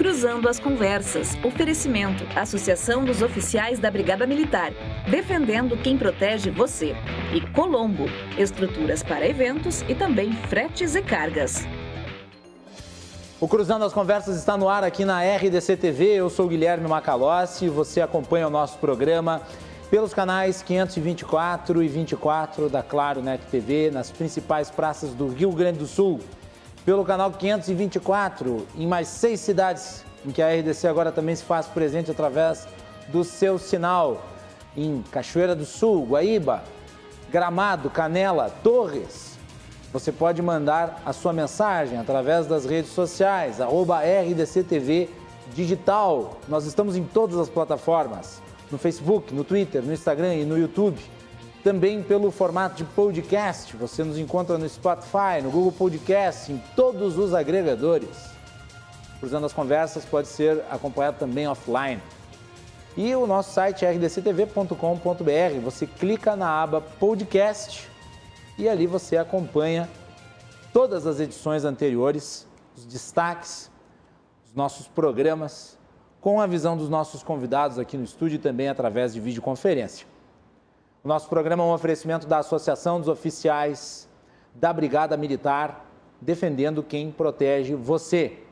Cruzando as Conversas. Oferecimento. Associação dos Oficiais da Brigada Militar. Defendendo quem protege você. E Colombo. Estruturas para eventos e também fretes e cargas. O Cruzando as Conversas está no ar aqui na RDC TV. Eu sou o Guilherme Macalossi. Você acompanha o nosso programa pelos canais 524 e 24 da Claro Net TV, nas principais praças do Rio Grande do Sul. Pelo canal 524, em mais 6 cidades, em que a RDC agora também se faz presente através do seu sinal. Em Cachoeira do Sul, Guaíba, Gramado, Canela, Torres. Você pode mandar a sua mensagem através das redes sociais, @RDCTV Digital. Nós estamos em todas as plataformas, no Facebook, no Twitter, no Instagram e no YouTube. Também pelo formato de podcast, você nos encontra no Spotify, no Google Podcast, em todos os agregadores. Cruzando as Conversas pode ser acompanhado também offline. E o nosso site é rdctv.com.br, você clica na aba podcast e ali você acompanha todas as edições anteriores, os destaques, os nossos programas, com a visão dos nossos convidados aqui no estúdio e também através de videoconferência. O nosso programa é um oferecimento da Associação dos Oficiais da Brigada Militar, defendendo quem protege você.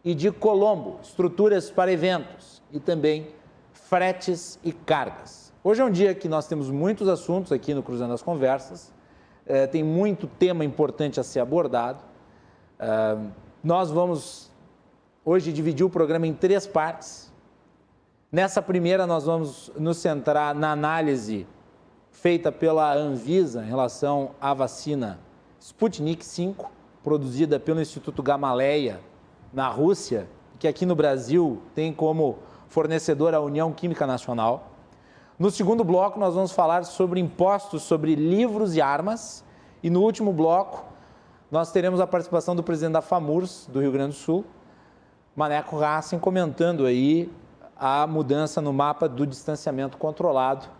E de Colombo, estruturas para eventos e também fretes e cargas. Hoje é um dia que nós temos muitos assuntos aqui no Cruzando as Conversas, tem muito tema importante a ser abordado. Nós vamos hoje dividir o programa em 3 partes. Nessa primeira nós vamos nos centrar na análise feita pela Anvisa em relação à vacina Sputnik V, produzida pelo Instituto Gamaleya, na Rússia, que aqui no Brasil tem como fornecedora a União Química Nacional. No segundo bloco, nós vamos falar sobre impostos sobre livros e armas. E no último bloco, nós teremos a participação do presidente da FAMURS, do Rio Grande do Sul, Maneco Hassen, comentando aí a mudança no mapa do distanciamento controlado,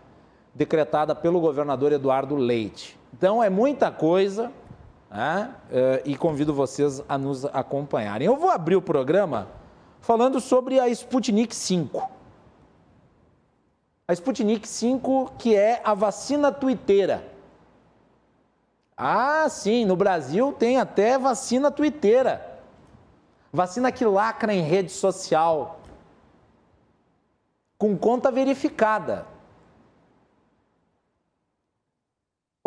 decretada pelo governador Eduardo Leite. Então, é muita coisa, né? E convido vocês a nos acompanharem. Eu vou abrir o programa falando sobre a Sputnik V. A Sputnik V, que é a vacina tuiteira. Ah, sim, no Brasil tem até vacina tuiteira. Vacina que lacra em rede social, com conta verificada.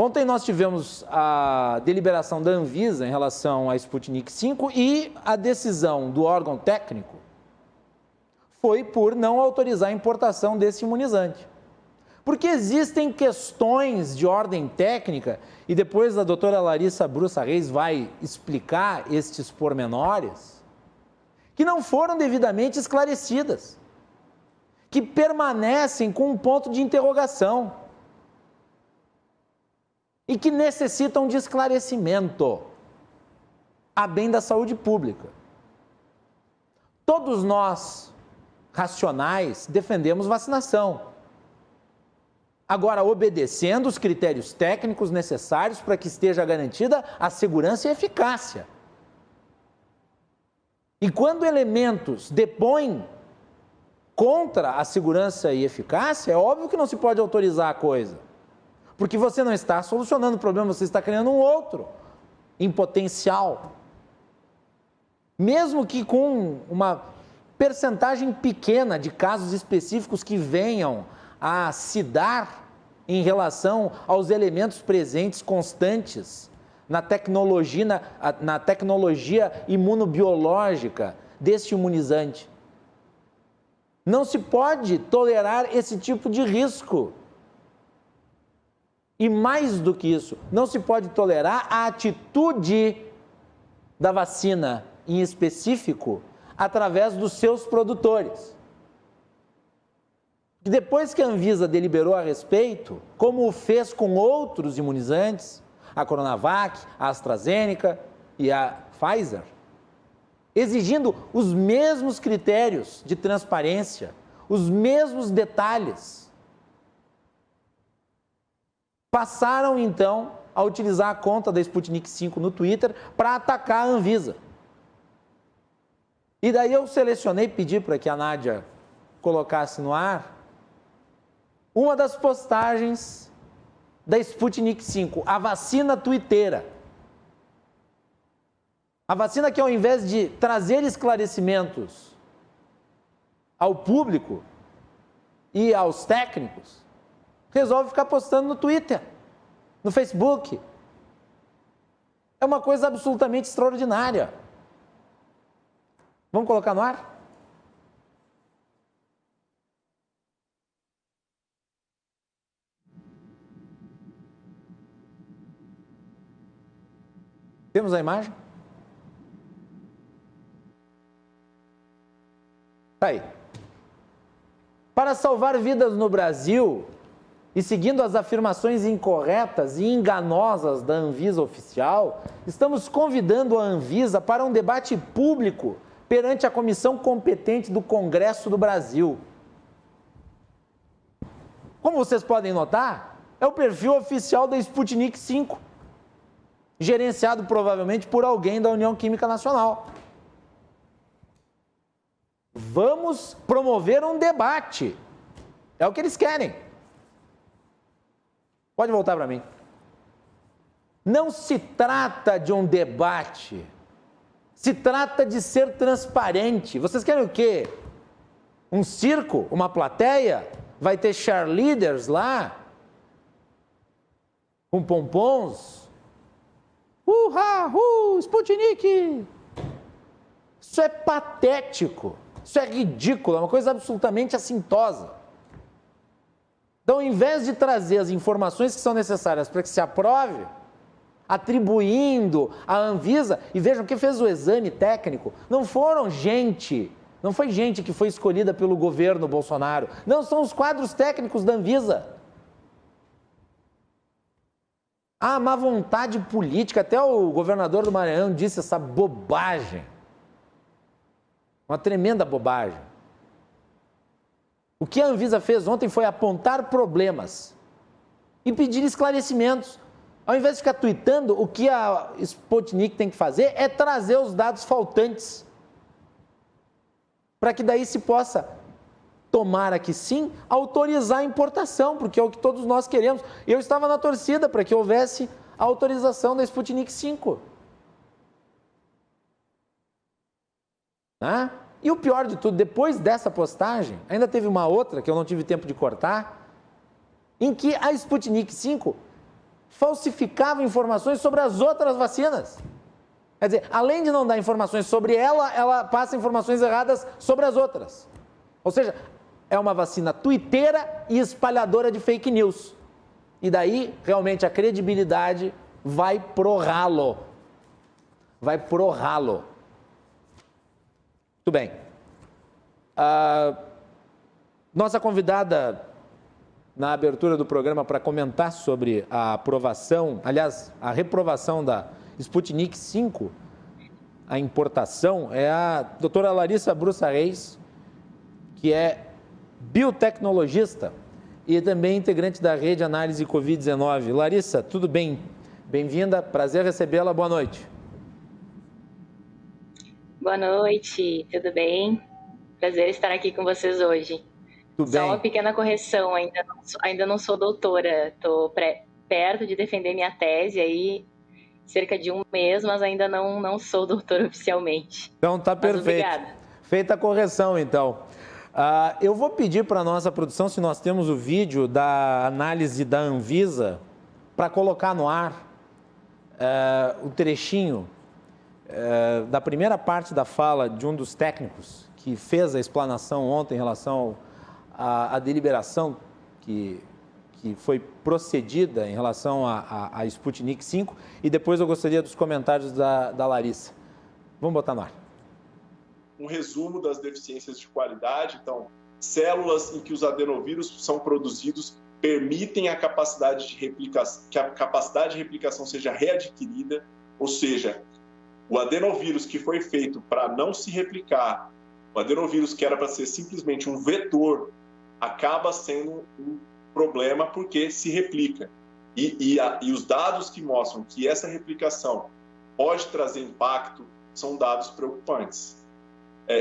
Ontem nós tivemos a deliberação da Anvisa em relação à Sputnik V e a decisão do órgão técnico foi por não autorizar a importação desse imunizante. Porque existem questões de ordem técnica, e depois a doutora Larissa Brussa Reis vai explicar estes pormenores, que não foram devidamente esclarecidas, que permanecem com um ponto de interrogação e que necessitam de esclarecimento, a bem da saúde pública. Todos nós, racionais, defendemos vacinação. Agora, obedecendo os critérios técnicos necessários para que esteja garantida a segurança e a eficácia. E quando elementos depõem contra a segurança e eficácia, é óbvio que não se pode autorizar a coisa. Porque você não está solucionando o problema, você está criando um outro, em potencial. Mesmo que com uma percentagem pequena de casos específicos que venham a se dar em relação aos elementos presentes constantes na tecnologia imunobiológica deste imunizante. Não se pode tolerar esse tipo de risco. E mais do que isso, não se pode tolerar a atitude da vacina, em específico, através dos seus produtores. Depois que a Anvisa deliberou a respeito, como fez com outros imunizantes, a Coronavac, a AstraZeneca e a Pfizer, exigindo os mesmos critérios de transparência, os mesmos detalhes, passaram então a utilizar a conta da Sputnik V no Twitter para atacar a Anvisa. E daí eu selecionei, pedi para que a Nádia colocasse no ar uma das postagens da Sputnik V, a vacina tuiteira. A vacina que, ao invés de trazer esclarecimentos ao público e aos técnicos, resolve ficar postando no Twitter, no Facebook. É uma coisa absolutamente extraordinária. Vamos colocar no ar? Temos a imagem? Tá aí. Para salvar vidas no Brasil, e seguindo as afirmações incorretas e enganosas da Anvisa oficial, estamos convidando a Anvisa para um debate público perante a comissão competente do Congresso do Brasil. Como vocês podem notar, é o perfil oficial da Sputnik V, gerenciado provavelmente por alguém da União Química Nacional. Vamos promover um debate. É o que eles querem. Pode voltar para mim. Não se trata de um debate. Se trata de ser transparente. Vocês querem o quê? Um circo? Uma plateia? Vai ter cheerleaders lá? Com pompons? Sputnik! Isso é patético. Isso é ridículo. É uma coisa absolutamente assintosa. Então, ao invés de trazer as informações que são necessárias para que se aprove, atribuindo à Anvisa, e vejam quem fez o exame técnico, não foi gente que foi escolhida pelo governo Bolsonaro, não, são os quadros técnicos da Anvisa. Há má vontade política, até o governador do Maranhão disse essa bobagem, uma tremenda bobagem. O que a Anvisa fez ontem foi apontar problemas e pedir esclarecimentos. Ao invés de ficar tuitando, o que a Sputnik tem que fazer é trazer os dados faltantes, para que daí se possa, tomara que sim, autorizar a importação, porque é o que todos nós queremos. Eu estava na torcida para que houvesse a autorização da Sputnik V. Né? E o pior de tudo, depois dessa postagem, ainda teve uma outra que eu não tive tempo de cortar, em que a Sputnik V falsificava informações sobre as outras vacinas. Quer dizer, além de não dar informações sobre ela, ela passa informações erradas sobre as outras. Ou seja, é uma vacina tuiteira e espalhadora de fake news. E daí, realmente, a credibilidade vai pro ralo. Vai pro ralo. Muito bem. Nossa convidada na abertura do programa para comentar sobre a aprovação, aliás, a reprovação da Sputnik V, a importação, é a doutora Larissa Brussa Reis, que é biotecnologista e também integrante da rede Análise Covid-19. Larissa, tudo bem? Bem-vinda, prazer recebê-la, boa noite. Boa noite, tudo bem? Prazer estar aqui com vocês hoje. Tudo Só bem? uma pequena correção, ainda não sou doutora, estou perto de defender minha tese aí, cerca de um mês, mas ainda não sou doutora oficialmente. Então tá perfeito. Obrigada. Feita a correção, então. Eu vou pedir para a nossa produção, se nós temos o vídeo da análise da Anvisa, para colocar no ar o trechinho da primeira parte da fala de um dos técnicos que fez a explanação ontem em relação à deliberação que foi procedida em relação à Sputnik V, e depois eu gostaria dos comentários da Larissa. Vamos botar no ar. Um resumo das deficiências de qualidade. Então, células em que os adenovírus são produzidos permitem a capacidade de replicação, que a capacidade de replicação seja readquirida, ou seja, o adenovírus que foi feito para não se replicar, o adenovírus que era para ser simplesmente um vetor, acaba sendo um problema porque se replica. E os dados que mostram que essa replicação pode trazer impacto são dados preocupantes.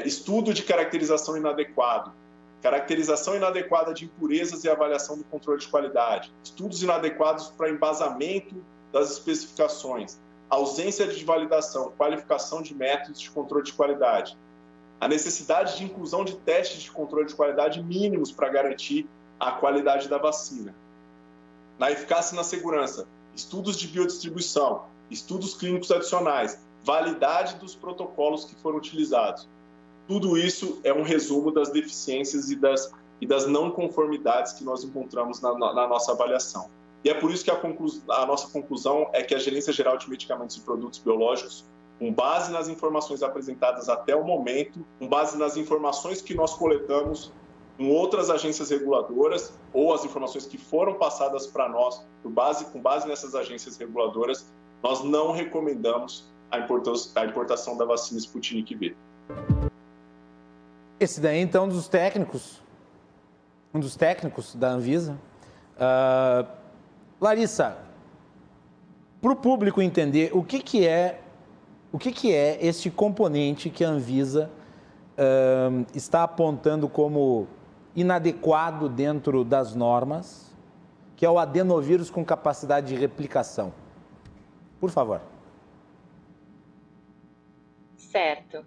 Estudo de caracterização inadequado, caracterização inadequada de impurezas e avaliação do controle de qualidade, estudos inadequados para embasamento das especificações, ausência de validação, qualificação de métodos de controle de qualidade, a necessidade de inclusão de testes de controle de qualidade mínimos para garantir a qualidade da vacina. Na eficácia e na segurança, estudos de biodistribuição, estudos clínicos adicionais, validade dos protocolos que foram utilizados. Tudo isso é um resumo das deficiências e das não conformidades que nós encontramos na nossa avaliação. E é por isso que a nossa conclusão é que a Gerência Geral de Medicamentos e Produtos Biológicos, com base nas informações apresentadas até o momento, com base nas informações que nós coletamos com outras agências reguladoras ou as informações que foram passadas para nós, com base nessas agências reguladoras, nós não recomendamos a importação da vacina Sputnik V. Esse daí, então, um dos técnicos da Anvisa. Larissa, para o público entender o que é este componente que a Anvisa está apontando como inadequado dentro das normas, que é o adenovírus com capacidade de replicação. Por favor. Certo.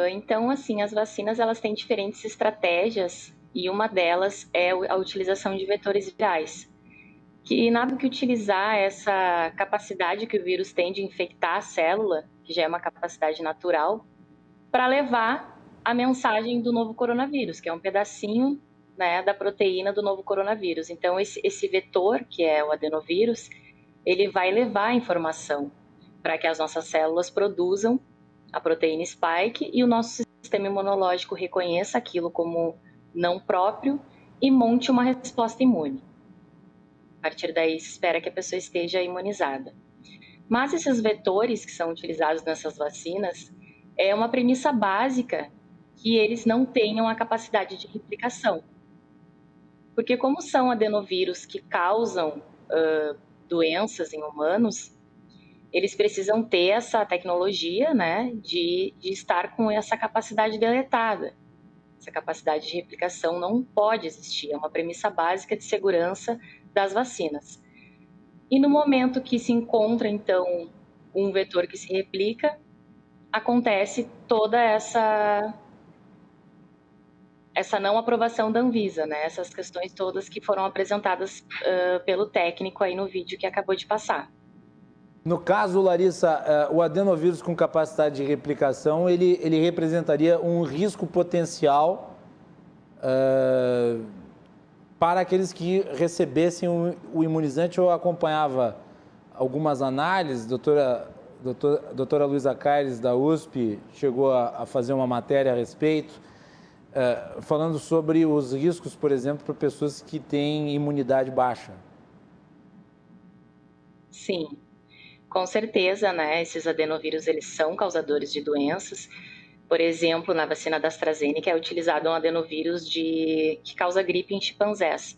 Então, assim, as vacinas elas têm diferentes estratégias e uma delas é a utilização de vetores virais, que nada do que utilizar essa capacidade que o vírus tem de infectar a célula, que já é uma capacidade natural, para levar a mensagem do novo coronavírus, que é um pedacinho, né, da proteína do novo coronavírus. Então, esse vetor, que é o adenovírus, ele vai levar a informação para que as nossas células produzam a proteína spike e o nosso sistema imunológico reconheça aquilo como não próprio e monte uma resposta imune. A partir daí, se espera que a pessoa esteja imunizada. Mas esses vetores que são utilizados nessas vacinas, é uma premissa básica que eles não tenham a capacidade de replicação. Porque como são adenovírus que causam doenças em humanos, eles precisam ter essa tecnologia, né, de estar com essa capacidade deletada. Essa capacidade de replicação não pode existir, é uma premissa básica de segurança das vacinas. E no momento que se encontra, então, um vetor que se replica, acontece toda essa não aprovação da Anvisa, né? Essas questões todas que foram apresentadas pelo técnico aí no vídeo que acabou de passar. No caso, Larissa, o adenovírus com capacidade de replicação, ele representaria um risco potencial para aqueles que recebessem o imunizante. Eu acompanhava algumas análises, doutora Luísa Caires, da USP, chegou a fazer uma matéria a respeito, falando sobre os riscos, por exemplo, para pessoas que têm imunidade baixa. Sim. Com certeza, né, esses adenovírus, eles são causadores de doenças. Por exemplo, na vacina da AstraZeneca é utilizado um adenovírus que causa gripe em chimpanzés.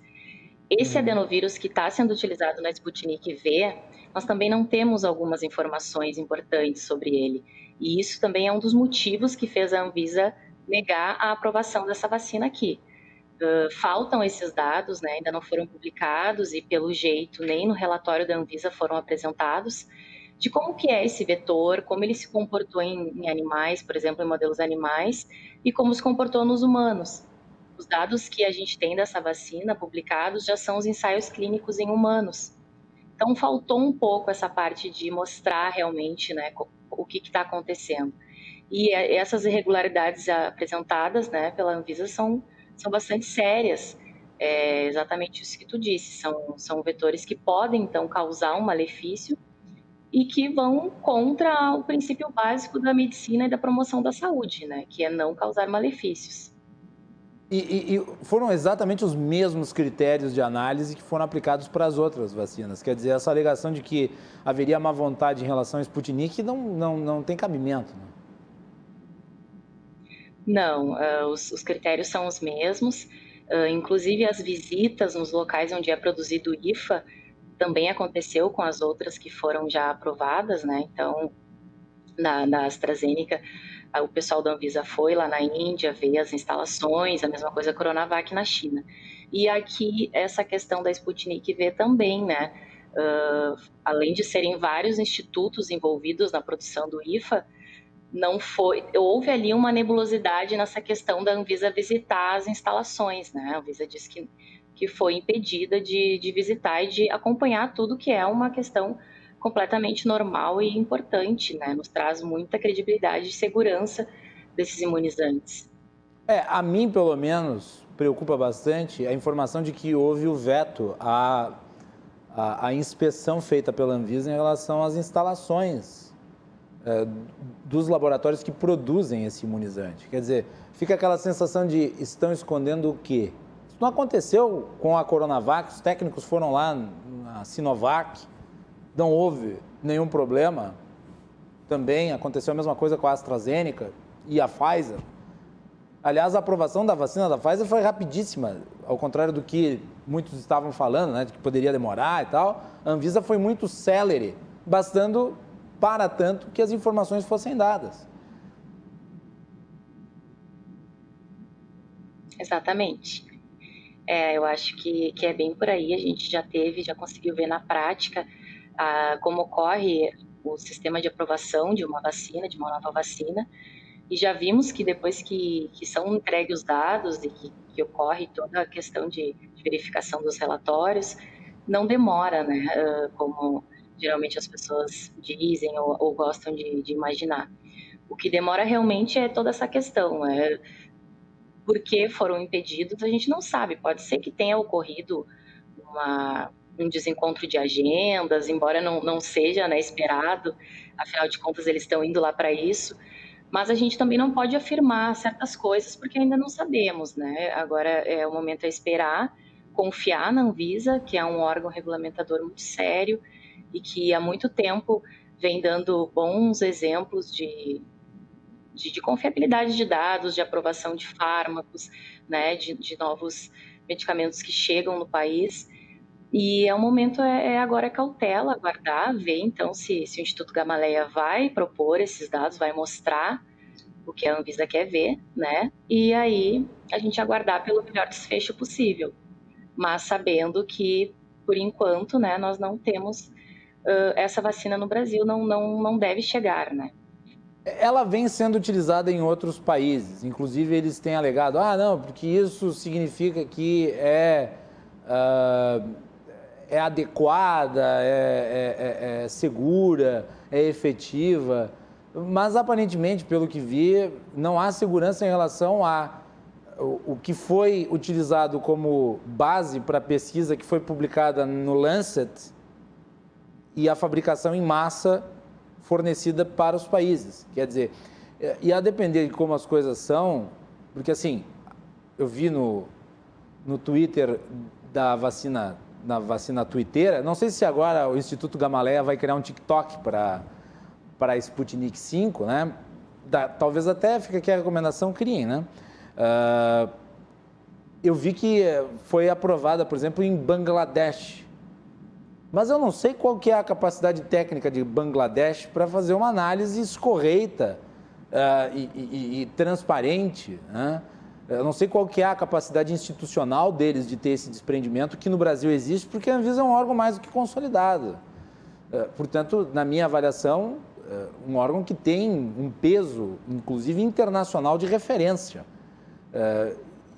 Esse adenovírus que está sendo utilizado na Sputnik V, nós também não temos algumas informações importantes sobre ele. E isso também é um dos motivos que fez a Anvisa negar a aprovação dessa vacina aqui. Faltam esses dados, né, ainda não foram publicados e, pelo jeito, nem no relatório da Anvisa foram apresentados, de como que é esse vetor, como ele se comportou em animais, por exemplo, em modelos animais, e como se comportou nos humanos. Os dados que a gente tem dessa vacina publicados já são os ensaios clínicos em humanos. Então, faltou um pouco essa parte de mostrar realmente, né, o que está acontecendo. E essas irregularidades apresentadas, né, pela Anvisa são bastante sérias, exatamente isso que tu disse, são vetores que podem, então, causar um malefício e que vão contra o princípio básico da medicina e da promoção da saúde, né, que é não causar malefícios. E foram exatamente os mesmos critérios de análise que foram aplicados para as outras vacinas. Quer dizer, essa alegação de que haveria má vontade em relação à Sputnik não tem cabimento, né? Não, os critérios são os mesmos, inclusive as visitas nos locais onde é produzido o IFA também aconteceu com as outras que foram já aprovadas, né? Então, na AstraZeneca, O pessoal da Anvisa foi lá na Índia ver as instalações, a mesma coisa a Coronavac na China. E aqui, essa questão da Sputnik V também, né? Além de serem vários institutos envolvidos na produção do IFA, houve ali uma nebulosidade nessa questão da Anvisa visitar as instalações, né? A Anvisa disse que foi impedida de visitar e de acompanhar tudo, que é uma questão completamente normal e importante, né? Nos traz muita credibilidade e segurança desses imunizantes. A mim, pelo menos, preocupa bastante a informação de que houve o veto à inspeção feita pela Anvisa em relação às instalações dos laboratórios que produzem esse imunizante. Quer dizer, fica aquela sensação de estão escondendo o quê? Isso não aconteceu com a Coronavac, os técnicos foram lá na Sinovac, não houve nenhum problema. Também aconteceu a mesma coisa com a AstraZeneca e a Pfizer. Aliás, a aprovação da vacina da Pfizer foi rapidíssima, ao contrário do que muitos estavam falando, né, de que poderia demorar e tal. A Anvisa foi muito célere, bastando para tanto que as informações fossem dadas. Exatamente. Eu acho que é bem por aí. A gente já conseguiu ver na prática como ocorre o sistema de aprovação de uma vacina, de uma nova vacina, e já vimos que depois que são entregues os dados e que ocorre toda a questão de verificação dos relatórios, não demora, né, como geralmente as pessoas dizem ou gostam de imaginar. O que demora realmente é toda essa questão, por que foram impedidos, a gente não sabe. Pode ser que tenha ocorrido um desencontro de agendas, embora não seja, né, esperado, afinal de contas eles estão indo lá para isso, mas a gente também não pode afirmar certas coisas porque ainda não sabemos, né? Agora o momento é esperar, confiar na Anvisa, que é um órgão regulamentador muito sério e que há muito tempo vem dando bons exemplos de confiabilidade de dados, de aprovação de fármacos, né, de novos medicamentos que chegam no país. E o momento agora cautela, aguardar, ver então se o Instituto Gamaleya vai propor esses dados, vai mostrar o que a Anvisa quer ver, né? E aí a gente aguardar pelo melhor desfecho possível. Mas sabendo que, por enquanto, né, nós não temos essa vacina no Brasil, não deve chegar, né? Ela vem sendo utilizada em outros países, inclusive eles têm alegado, não, porque isso significa que é adequada, é segura, é efetiva, mas aparentemente, pelo que vi, não há segurança em relação o que foi utilizado como base para a pesquisa que foi publicada no Lancet e a fabricação em massa fornecida para os países. Quer dizer, e a depender de como as coisas são, porque assim, eu vi no Twitter da vacina twitteira, não sei se agora o Instituto Gamaleya vai criar um TikTok para a Sputnik V, né? Talvez até, fica aqui a recomendação, criem, né? Eu vi que foi aprovada, por exemplo, em Bangladesh. Mas eu não sei qual que é a capacidade técnica de Bangladesh para fazer uma análise escorreita e transparente, né? Eu não sei qual que é a capacidade institucional deles de ter esse desprendimento, que no Brasil existe, porque a Anvisa é um órgão mais do que consolidado. Portanto, na minha avaliação, um órgão que tem um peso, inclusive internacional, de referência.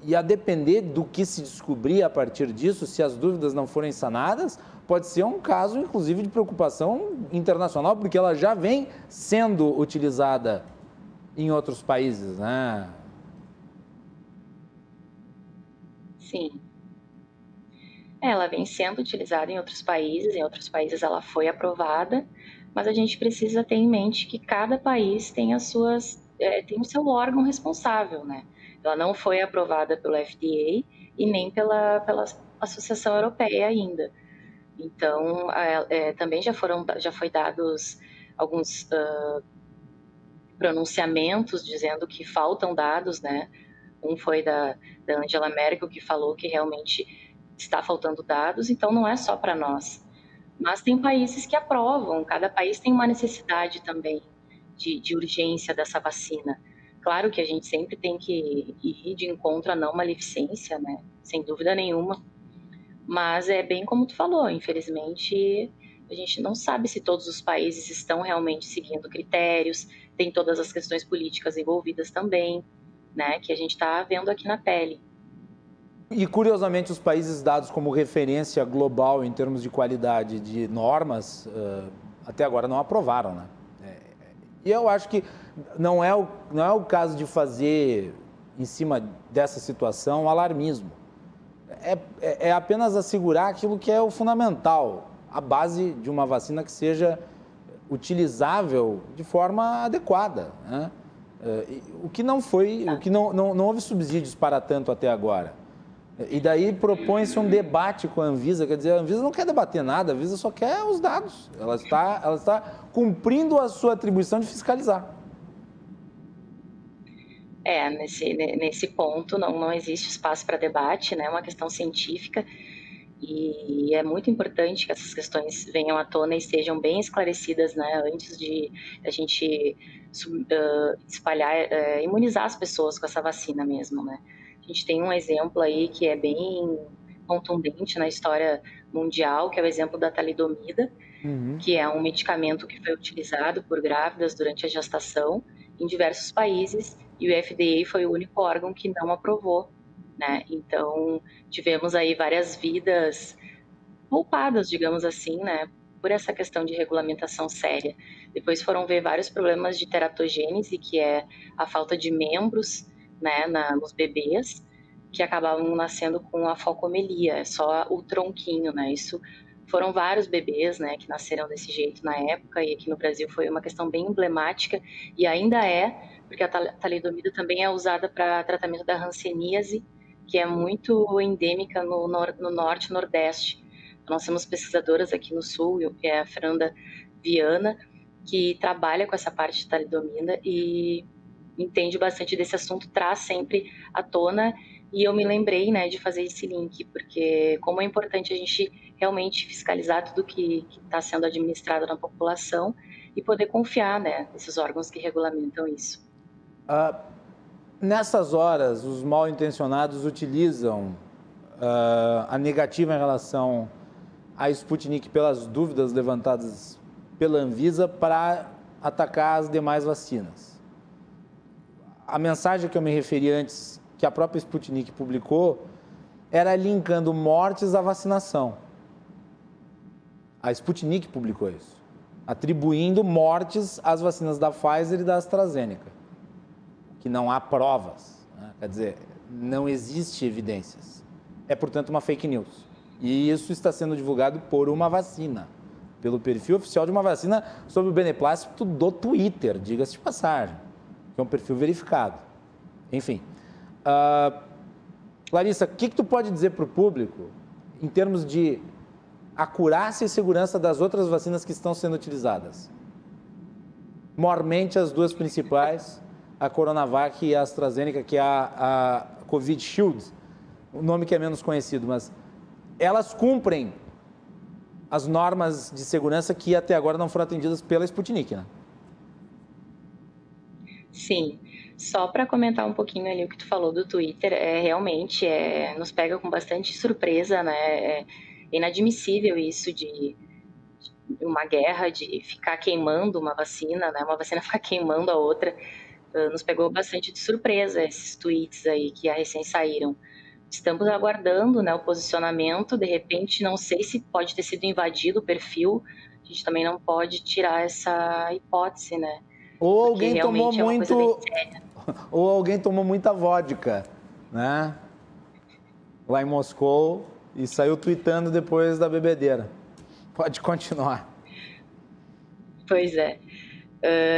E a depender do que se descobrir a partir disso, se as dúvidas não forem sanadas, pode ser um caso, inclusive, de preocupação internacional, porque ela já vem sendo utilizada em outros países, né? Sim. Ela vem sendo utilizada em outros países ela foi aprovada, mas a gente precisa ter em mente que cada país tem tem o seu órgão responsável, né? Ela não foi aprovada pelo FDA e nem pela Associação Europeia ainda. Então, também já foi dados alguns pronunciamentos dizendo que faltam dados, né? Um foi da Angela Merkel, que falou que realmente está faltando dados, então não é só para nós. Mas tem países que aprovam, cada país tem uma necessidade também de urgência dessa vacina. Claro que a gente sempre tem que ir de encontro à não maleficência, né? Sem dúvida nenhuma. Mas é bem como tu falou, infelizmente a gente não sabe se todos os países estão realmente seguindo critérios, tem todas as questões políticas envolvidas também, né? Que a gente está vendo aqui na pele. E, curiosamente, os países dados como referência global em termos de qualidade de normas, até agora não aprovaram, né? E eu acho que não é o caso de fazer, em cima dessa situação, alarmismo. É apenas assegurar aquilo que é o fundamental, a base de uma vacina que seja utilizável de forma adequada, né? O que não houve subsídios para tanto até agora. E daí propõe-se um debate com a Anvisa, quer dizer, a Anvisa não quer debater nada, a Anvisa só quer os dados. Ela está cumprindo a sua atribuição de fiscalizar. Nesse ponto não existe espaço para debate, né? É uma questão científica e é muito importante que essas questões venham à tona e estejam bem esclarecidas, né? Antes de a gente espalhar, imunizar as pessoas com essa vacina mesmo, né? A gente tem um exemplo aí que é bem contundente na história mundial, que é o exemplo da talidomida, que é um medicamento que foi utilizado por grávidas durante a gestação em diversos países e o FDA foi o único órgão que não aprovou, né? Então, tivemos aí várias vidas poupadas, digamos assim, né? Por essa questão de regulamentação séria. Depois foram ver vários problemas de teratogênese, que é a falta de membros, né, nos bebês, que acabavam nascendo com a focomelia, só o tronquinho, né? Isso foram vários bebês, né, que nasceram desse jeito na época, e aqui no Brasil foi uma questão bem emblemática, e ainda porque a talidomida também é usada para tratamento da hanseníase, que é muito endêmica no norte e nordeste. Nós temos pesquisadoras aqui no sul, que é a Fernanda Viana, que trabalha com essa parte de talidomida e entende bastante desse assunto, traz sempre à tona, e eu me lembrei, né, de fazer esse link, porque como é importante a gente realmente fiscalizar tudo que está sendo administrado na população e poder confiar, né, nesses órgãos que regulamentam isso. Nessas horas, os mal-intencionados utilizam a negativa em relação à Sputnik pelas dúvidas levantadas pela Anvisa para atacar as demais vacinas. A mensagem que eu me referi antes, que a própria Sputnik publicou, era linkando mortes à vacinação. A Sputnik publicou isso, atribuindo mortes às vacinas da Pfizer e da AstraZeneca, que não há provas, né? Quer dizer, não existe evidências. É, portanto, uma fake news. E isso está sendo divulgado por uma vacina, pelo perfil oficial de uma vacina sob o beneplácito do Twitter, diga-se de passagem, que é um perfil verificado. Enfim. Larissa, o que tu pode dizer para o público em termos de acurácia e segurança das outras vacinas que estão sendo utilizadas? Mormente as duas principais, a Coronavac e a AstraZeneca, que é a Covid Shield, o nome que é menos conhecido, mas elas cumprem as normas de segurança que até agora não foram atendidas pela Sputnik, né? Sim, só para comentar um pouquinho ali o que tu falou do Twitter, realmente nos pega com bastante surpresa, né? É inadmissível isso de uma guerra, de ficar queimando uma vacina, né? Uma vacina ficar queimando a outra. Nos pegou bastante de surpresa esses tweets aí que recém saíram. Estamos aguardando, né, o posicionamento, de repente, não sei se pode ter sido invadido o perfil, a gente também não pode tirar essa hipótese, né? Ou alguém tomou ou alguém tomou muita vodka, né? Lá em Moscou e saiu tweetando depois da bebedeira. Pode continuar. Pois é.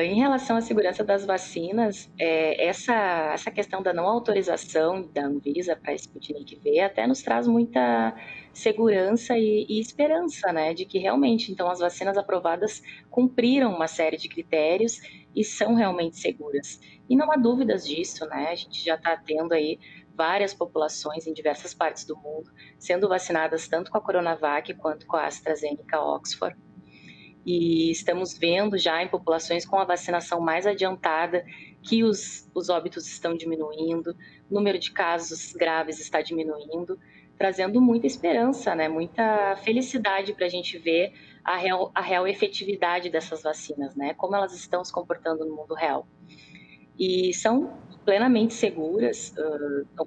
Em relação à segurança das vacinas, essa questão da não autorização da Anvisa para a Sputnik V até nos traz muita segurança e esperança, né, de que realmente, então, as vacinas aprovadas cumpriram uma série de critérios e são realmente seguras. E não há dúvidas disso, né, a gente já está tendo aí várias populações em diversas partes do mundo sendo vacinadas tanto com a Coronavac quanto com a AstraZeneca Oxford. e estamos vendo já em populações com a vacinação mais adiantada que os óbitos estão diminuindo, o número de casos graves está diminuindo, trazendo muita esperança, né? Muita felicidade para a gente ver a real efetividade dessas vacinas, né? Como elas estão se comportando no mundo real. E são plenamente seguras,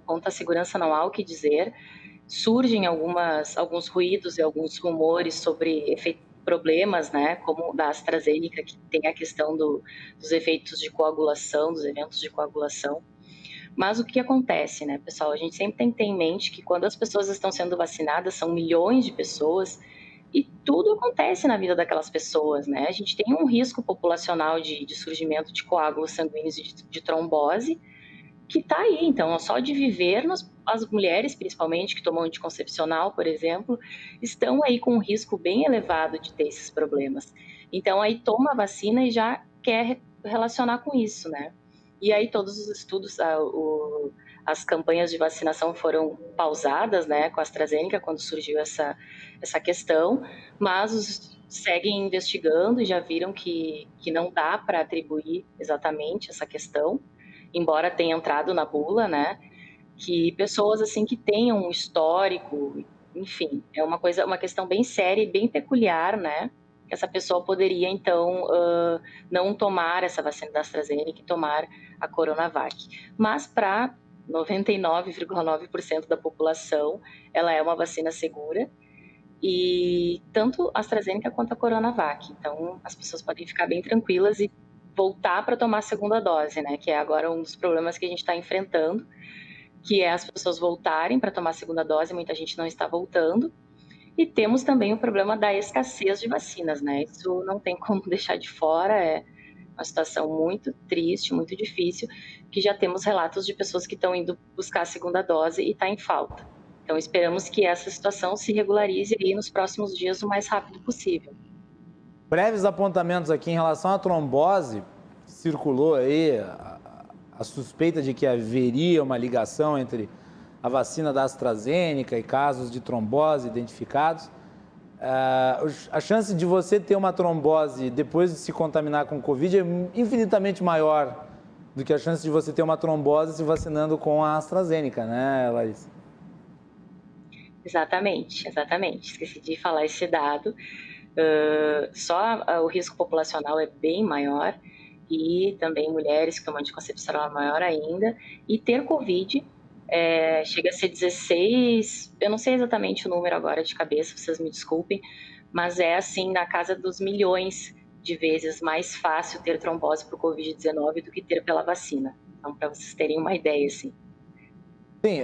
quanto à segurança não há o que dizer. Surgem alguns ruídos e alguns rumores sobre problemas, né, como da AstraZeneca, que tem a questão dos efeitos de coagulação, dos eventos de coagulação. Mas o que acontece, né, pessoal? A gente sempre tem que ter em mente que quando as pessoas estão sendo vacinadas, são milhões de pessoas, e tudo acontece na vida daquelas pessoas, né? A gente tem um risco populacional de surgimento de coágulos sanguíneos e de trombose, que está aí. Então, só de viver, as mulheres, principalmente, que tomam anticoncepcional, por exemplo, estão aí com um risco bem elevado de ter esses problemas. Então, aí toma a vacina e já quer relacionar com isso, né? E aí todos os estudos, as campanhas de vacinação foram pausadas, né, com a AstraZeneca, quando surgiu essa questão, mas seguem investigando e já viram que não dá para atribuir exatamente essa questão, embora tenha entrado na bula, né, que pessoas assim que tenham um histórico, enfim, é uma questão bem séria e bem peculiar, né, que essa pessoa poderia, então, não tomar essa vacina da AstraZeneca e tomar a Coronavac. Mas para 99,9% da população, ela é uma vacina segura, e tanto a AstraZeneca quanto a Coronavac. Então, as pessoas podem ficar bem tranquilas e voltar para tomar a segunda dose, né? Que é agora um dos problemas que a gente está enfrentando, que é as pessoas voltarem para tomar a segunda dose, muita gente não está voltando. E temos também o problema da escassez de vacinas, né? Isso não tem como deixar de fora, é uma situação muito triste, muito difícil, que já temos relatos de pessoas que estão indo buscar a segunda dose e está em falta. Então, esperamos que essa situação se regularize aí nos próximos dias o mais rápido possível. Breves apontamentos aqui em relação à trombose, circulou aí a suspeita de que haveria uma ligação entre a vacina da AstraZeneca e casos de trombose identificados. A chance de você ter uma trombose depois de se contaminar com Covid é infinitamente maior do que a chance de você ter uma trombose se vacinando com a AstraZeneca, né, Larissa? Exatamente. Esqueci de falar esse dado. Só o risco populacional é bem maior, e também mulheres que tomam anticoncepcional é maior ainda, e ter Covid chega a ser 16, eu não sei exatamente o número agora de cabeça, vocês me desculpem, mas é assim, na casa dos milhões de vezes mais fácil ter trombose por Covid-19 do que ter pela vacina. Então, para vocês terem uma ideia, assim. Sim,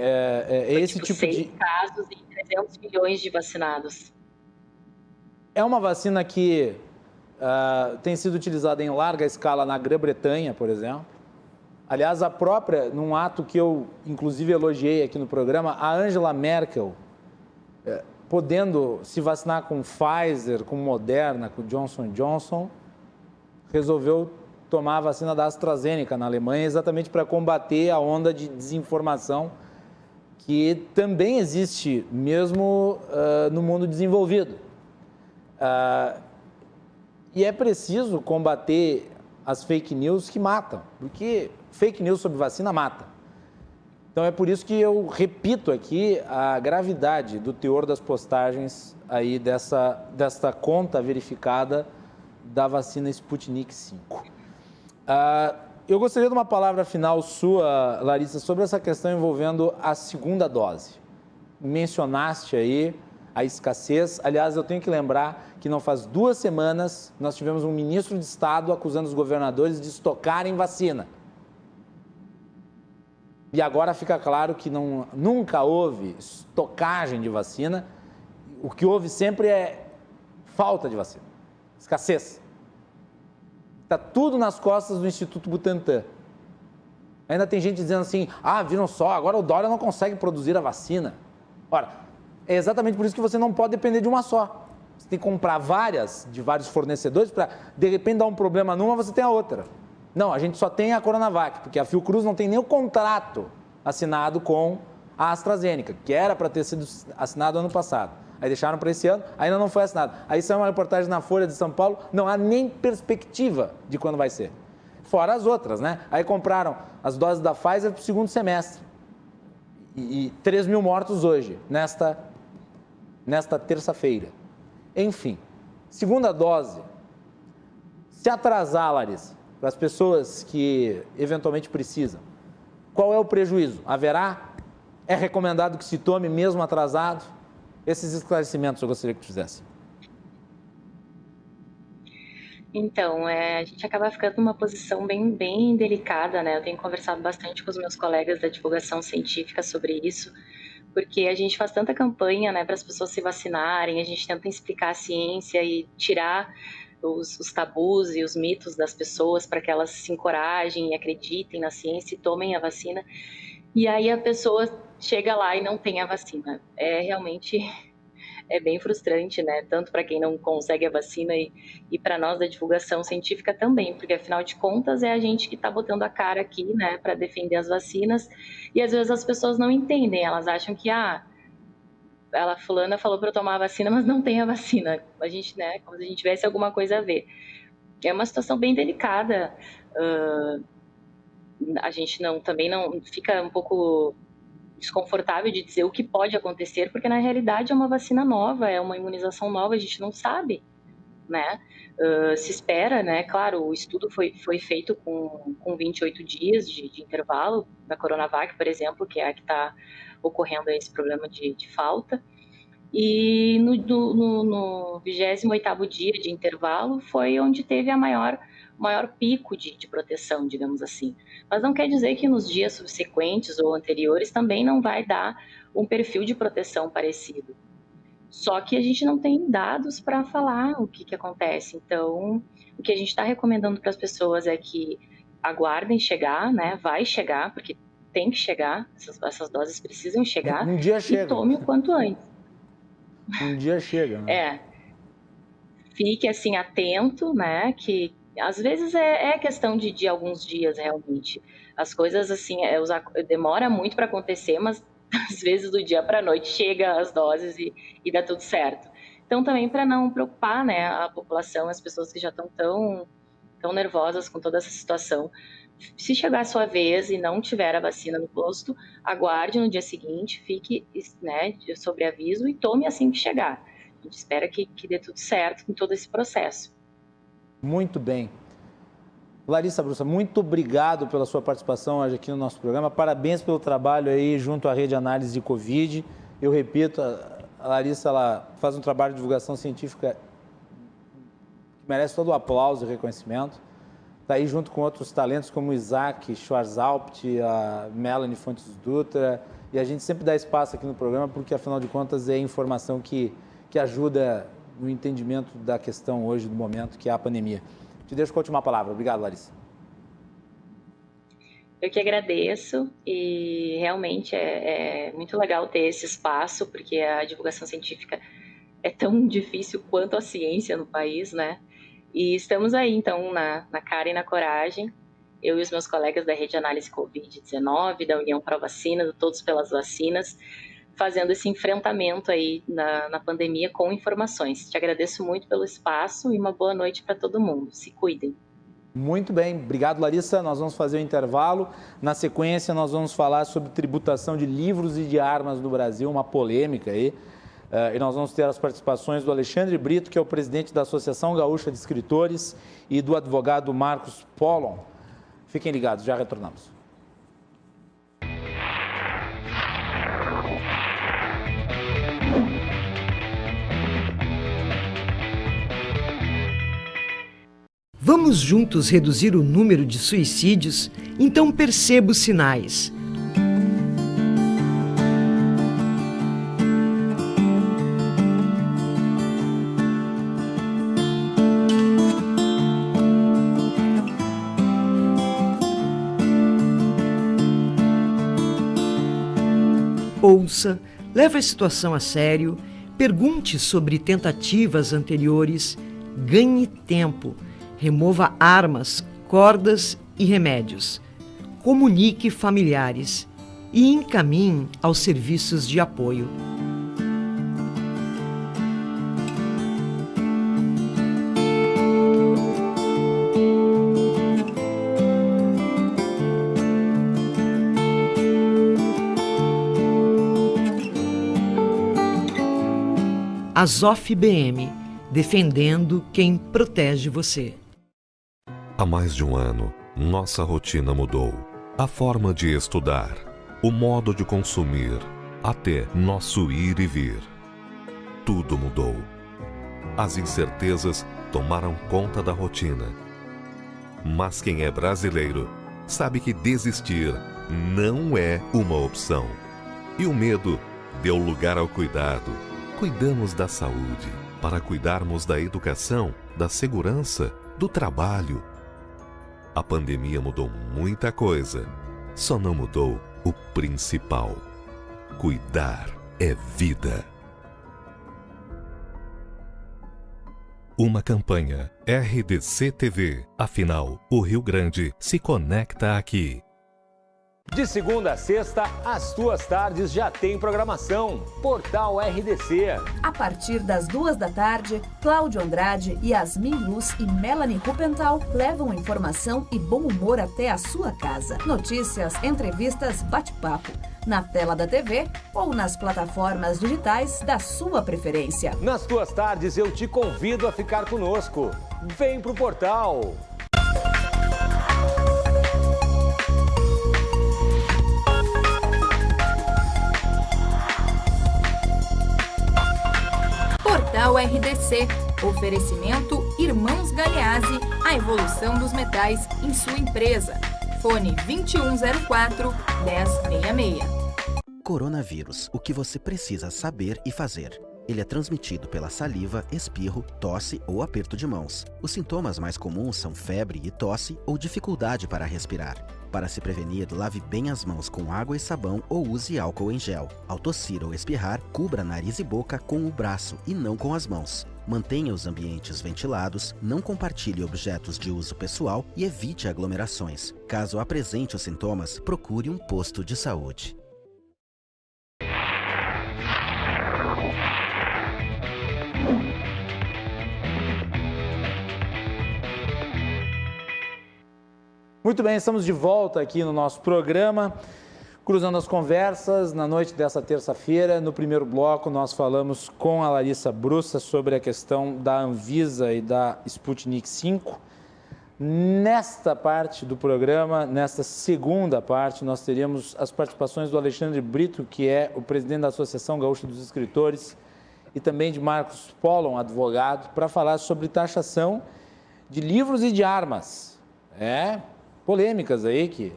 esse tipo 6 de... casos e 300 milhões de vacinados. É uma vacina que tem sido utilizada em larga escala na Grã-Bretanha, por exemplo. Aliás, a própria, num ato que eu, inclusive, elogiei aqui no programa, a Angela Merkel, podendo se vacinar com Pfizer, com Moderna, com Johnson & Johnson, resolveu tomar a vacina da AstraZeneca na Alemanha, exatamente para combater a onda de desinformação que também existe mesmo no mundo desenvolvido. E é preciso combater as fake news que matam, porque fake news sobre vacina mata. Então é por isso que eu repito aqui a gravidade do teor das postagens aí desta conta verificada da vacina Sputnik V. Eu gostaria de uma palavra final sua, Larissa, sobre essa questão envolvendo a segunda dose. Mencionaste aí a escassez. Aliás, eu tenho que lembrar que não faz 2 semanas nós tivemos um ministro de Estado acusando os governadores de estocarem vacina. E agora fica claro que nunca houve estocagem de vacina. O que houve sempre é falta de vacina, escassez. Está tudo nas costas do Instituto Butantan. Ainda tem gente dizendo assim, viram só, agora o Dória não consegue produzir a vacina. Ora, é exatamente por isso que você não pode depender de uma só. Você tem que comprar várias, de vários fornecedores, para, de repente, dar um problema numa, você tem a outra. Não, a gente só tem a Coronavac, porque a Fiocruz não tem nem o contrato assinado com a AstraZeneca, que era para ter sido assinado ano passado. Aí deixaram para esse ano, ainda não foi assinado. Aí saiu uma reportagem na Folha de São Paulo, não há nem perspectiva de quando vai ser. Fora as outras, né? Aí compraram as doses da Pfizer para o segundo semestre. E 3 mil mortos hoje, nesta terça-feira. Enfim, segunda dose. Se atrasar, Larissa, para as pessoas que eventualmente precisam, qual é o prejuízo? Haverá? É recomendado que se tome mesmo atrasado? Esses esclarecimentos eu gostaria que tu fizesse. Então, a gente acaba ficando numa posição bem delicada, né? Eu tenho conversado bastante com os meus colegas da divulgação científica sobre isso, porque a gente faz tanta campanha, né, para as pessoas se vacinarem, a gente tenta explicar a ciência e tirar os tabus e os mitos das pessoas para que elas se encorajem e acreditem na ciência e tomem a vacina. E aí a pessoa chega lá e não tem a vacina. Realmente bem frustrante, né? Tanto para quem não consegue a vacina e para nós da divulgação científica também, porque afinal de contas é a gente que está botando a cara aqui, né, para defender as vacinas. E às vezes as pessoas não entendem, elas acham que fulana falou para eu tomar a vacina, mas não tem a vacina. A gente, né, como se a gente tivesse alguma coisa a ver. É uma situação bem delicada. A gente também não fica um pouco desconfortável de dizer o que pode acontecer, porque na realidade é uma vacina nova, é uma imunização nova, a gente não sabe, né? Se espera, né? Claro, o estudo foi feito com 28 dias de intervalo, da Coronavac, por exemplo, que é a que está ocorrendo esse problema de falta. E no 28º dia de intervalo foi onde teve o maior pico de proteção, digamos assim. Mas não quer dizer que nos dias subsequentes ou anteriores também não vai dar um perfil de proteção parecido. Só que a gente não tem dados para falar o que acontece. Então, o que a gente está recomendando para as pessoas é que aguardem chegar, né? Vai chegar, porque tem que chegar, essas doses precisam chegar. Um dia chega. E tome o quanto antes. Um dia chega, né? Fique assim atento, né? Que às vezes é questão de alguns dias realmente. As coisas assim demora muito para acontecer, mas às vezes do dia para a noite chega as doses e dá tudo certo. Então também para não preocupar, né, a população, as pessoas que já estão tão nervosas com toda essa situação. Se chegar a sua vez e não tiver a vacina no posto, aguarde no dia seguinte, fique, né, sobre aviso e tome assim que chegar. A gente espera que dê tudo certo em todo esse processo. Muito bem. Larissa Brussa, muito obrigado pela sua participação hoje aqui no nosso programa. Parabéns pelo trabalho aí junto à Rede Análise de Covid. Eu repito, a Larissa ela faz um trabalho de divulgação científica que merece todo o aplauso e reconhecimento. Está aí junto com outros talentos como o Isaac Schwarzhaupt, a Melanie Fontes Dutra, e a gente sempre dá espaço aqui no programa porque, afinal de contas, é informação que ajuda no entendimento da questão hoje, do momento, que é a pandemia. Te deixo com a última palavra. Obrigado, Larissa. Eu que agradeço e realmente é muito legal ter esse espaço, porque a divulgação científica é tão difícil quanto a ciência no país, né? E estamos aí, então, na cara e na coragem, eu e os meus colegas da Rede Análise Covid-19, da União Pro Vacina, do Todos pelas Vacinas, fazendo esse enfrentamento aí na pandemia com informações. Te agradeço muito pelo espaço e uma boa noite para todo mundo. Se cuidem. Muito bem, obrigado, Larissa. Nós vamos fazer o intervalo. Na sequência, nós vamos falar sobre tributação de livros e de armas no Brasil, uma polêmica aí. E nós vamos ter as participações do Alexandre Brito, que é o presidente da Associação Gaúcha de Escritores, e do advogado Marcos Pollon. Fiquem ligados, já retornamos. Vamos juntos reduzir o número de suicídios? Então perceba os sinais. Ouça, leve a situação a sério, pergunte sobre tentativas anteriores, ganhe tempo, remova armas, cordas e remédios, comunique familiares e encaminhe aos serviços de apoio. Azof BM, defendendo quem protege você. Há mais de um ano, nossa rotina mudou. A forma de estudar, o modo de consumir, até nosso ir e vir. Tudo mudou. As incertezas tomaram conta da rotina. Mas quem é brasileiro sabe que desistir não é uma opção. E o medo deu lugar ao cuidado. Cuidamos da saúde para cuidarmos da educação, da segurança, do trabalho. A pandemia mudou muita coisa, só não mudou o principal. Cuidar é vida. Uma campanha RDC TV. Afinal, o Rio Grande se conecta aqui. De segunda a sexta, as tuas tardes já tem programação. Portal RDC. A partir das 14h, Cláudio Andrade, Yasmin Luz e Melanie Rupental levam informação e bom humor até a sua casa. Notícias, entrevistas, bate-papo. Na tela da TV ou nas plataformas digitais da sua preferência. Nas tuas tardes, eu te convido a ficar conosco. Vem pro Portal. Portal RDC. Oferecimento Irmãos Galeazzi, a evolução dos metais em sua empresa. Fone 2104-1066. Coronavírus, o que você precisa saber e fazer. Ele é transmitido pela saliva, espirro, tosse ou aperto de mãos. Os sintomas mais comuns são febre e tosse ou dificuldade para respirar. Para se prevenir, lave bem as mãos com água e sabão ou use álcool em gel. Ao tossir ou espirrar, cubra nariz e boca com o braço e não com as mãos. Mantenha os ambientes ventilados, não compartilhe objetos de uso pessoal e evite aglomerações. Caso apresente os sintomas, procure um posto de saúde. Muito bem, estamos de volta aqui no nosso programa, cruzando as conversas na noite dessa terça-feira. No primeiro bloco, nós falamos com a Larissa Brussa sobre a questão da Anvisa e da Sputnik V. Nesta parte do programa, nesta segunda parte, nós teríamos as participações do Alexandre Brito, que é o presidente da Associação Gaúcha dos Escritores, e também de Marcos Pollon, advogado, para falar sobre taxação de livros e de armas. Polêmicas aí que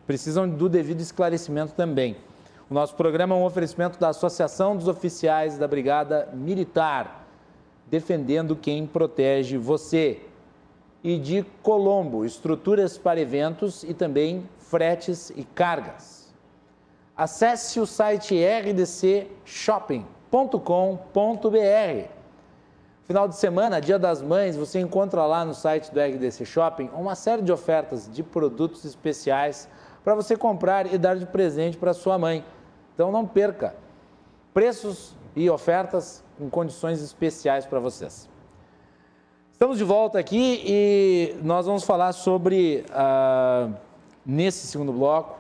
precisam do devido esclarecimento também. O nosso programa é um oferecimento da Associação dos Oficiais da Brigada Militar, defendendo quem protege você. E de Colombo, estruturas para eventos e também fretes e cargas. Acesse o site rdcshopping.com.br. Final de semana, Dia das Mães, você encontra lá no site do RDC Shopping uma série de ofertas de produtos especiais para você comprar e dar de presente para sua mãe. Então não perca. Preços e ofertas com condições especiais para vocês. Estamos de volta aqui e nós vamos falar sobre, nesse segundo bloco,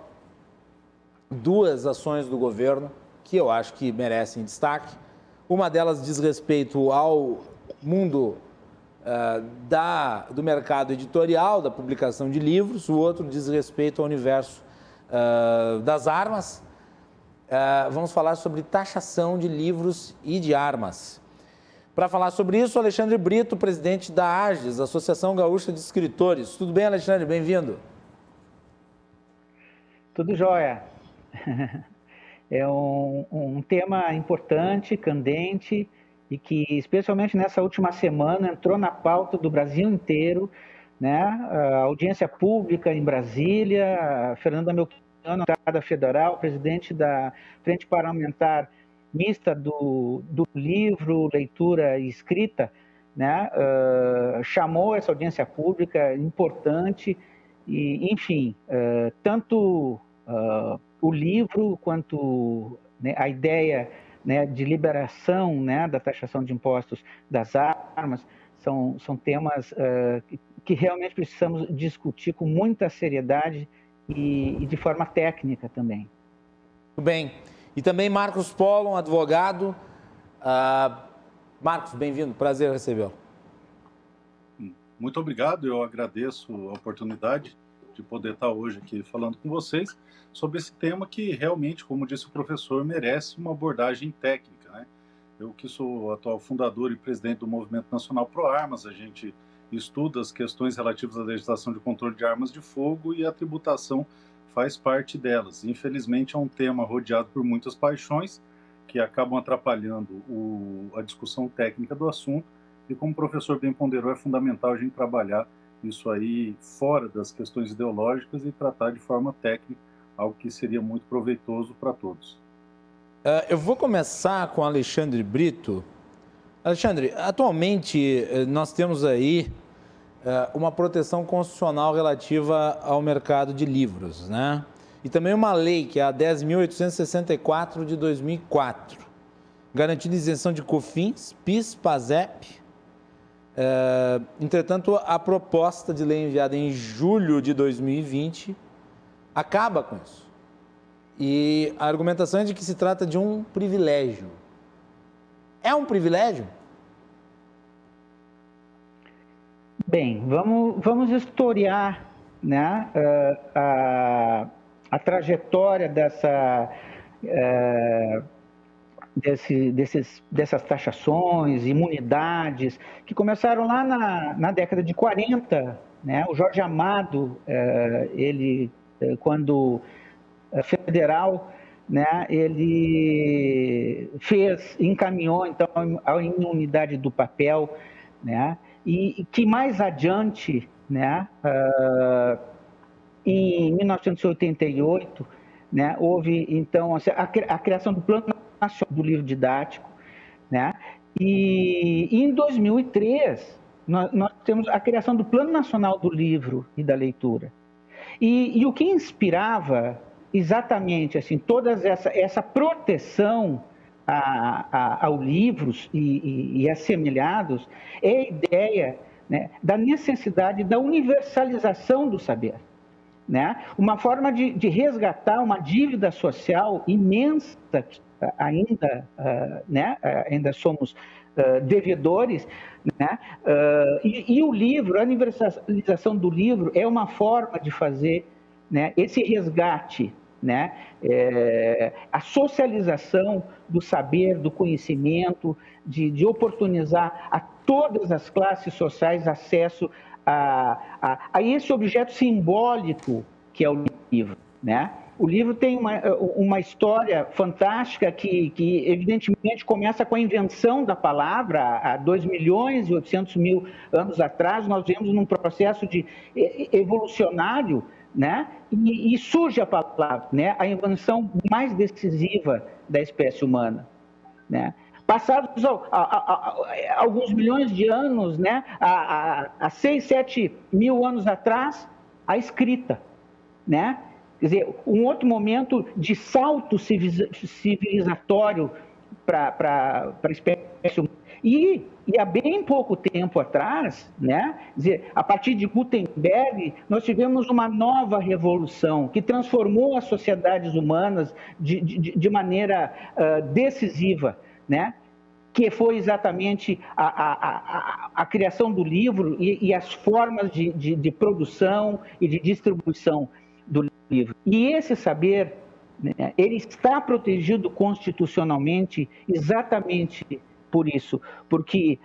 duas ações do governo que eu acho que merecem destaque. Uma delas diz respeito ao mundo do mercado editorial, da publicação de livros, o outro diz respeito ao universo das armas. Vamos falar sobre taxação de livros e de armas. Para falar sobre isso, Alexandre Brito, presidente da AGES, Associação Gaúcha de Escritores. Tudo bem, Alexandre? Bem-vindo. Tudo jóia. É um tema importante, candente, e que, especialmente nessa última semana, entrou na pauta do Brasil inteiro, né? A audiência pública em Brasília, a Fernanda Melchiano, deputada federal, presidente da Frente Parlamentar Mista do livro, leitura e escrita, né? Chamou essa audiência pública importante e, enfim, tanto o livro quanto, né, a ideia, né, de liberação, né, da taxação de impostos das armas são temas que realmente precisamos discutir com muita seriedade e de forma técnica também. Muito bem. E também Marcos Pollon, advogado, Marcos, bem-vindo, prazer recebê-lo. Muito obrigado, eu agradeço a oportunidade de poder estar hoje aqui falando com vocês sobre esse tema que realmente, como disse o professor, merece uma abordagem técnica, né? Eu que sou atual fundador e presidente do Movimento Nacional Pro Armas, a gente estuda as questões relativas à legislação de controle de armas de fogo e a tributação faz parte delas. Infelizmente é um tema rodeado por muitas paixões que acabam atrapalhando a discussão técnica do assunto e, como o professor bem ponderou, é fundamental a gente trabalhar isso aí fora das questões ideológicas e tratar de forma técnica, algo que seria muito proveitoso para todos. Eu vou começar com Alexandre Brito. Alexandre, atualmente nós temos aí uma proteção constitucional relativa ao mercado de livros, né? E também uma lei, que é a 10.864 de 2004, garantindo isenção de COFINS, PIS, PASEP. Entretanto, a proposta de lei enviada em julho de 2020 acaba com isso. E a argumentação é de que se trata de um privilégio. É um privilégio? Bem, vamos historiar, né, a trajetória dessas taxações, imunidades, que começaram lá na década de 40, né? O Jorge Amado, ele, quando federal, né, ele encaminhou então a imunidade do papel, né? E que mais adiante, né, em 1988, né, houve então a criação do Plano Nacional do Livro Didático, né, e em 2003 nós temos a criação do Plano Nacional do Livro e da Leitura. E o que inspirava exatamente assim toda essa proteção ao livros e assemelhados é a ideia, né, da necessidade da universalização do saber, né? Uma forma de resgatar uma dívida social imensa que ainda, né, ainda somos devedores, né? E o livro, a universalização do livro é uma forma de fazer, né, esse resgate, né, a socialização do saber, do conhecimento, de oportunizar a todas as classes sociais acesso a esse objeto simbólico que é o livro, né? O livro tem uma história fantástica que evidentemente começa com a invenção da palavra há 2.800.000 anos atrás. Nós vemos num processo evolucionário, né? E surge a palavra, né? A invenção mais decisiva da espécie humana, né? Passados alguns milhões de anos, né? Há 6, 7 mil anos atrás, a escrita, né? Quer dizer, um outro momento de salto civilizatório para a espécie humana. E há bem pouco tempo atrás, né, quer dizer, a partir de Gutenberg, nós tivemos uma nova revolução que transformou as sociedades humanas de maneira decisiva, né, que foi exatamente a criação do livro e as formas de produção e de distribuição do livro. E esse saber, né, ele está protegido constitucionalmente exatamente por isso, porque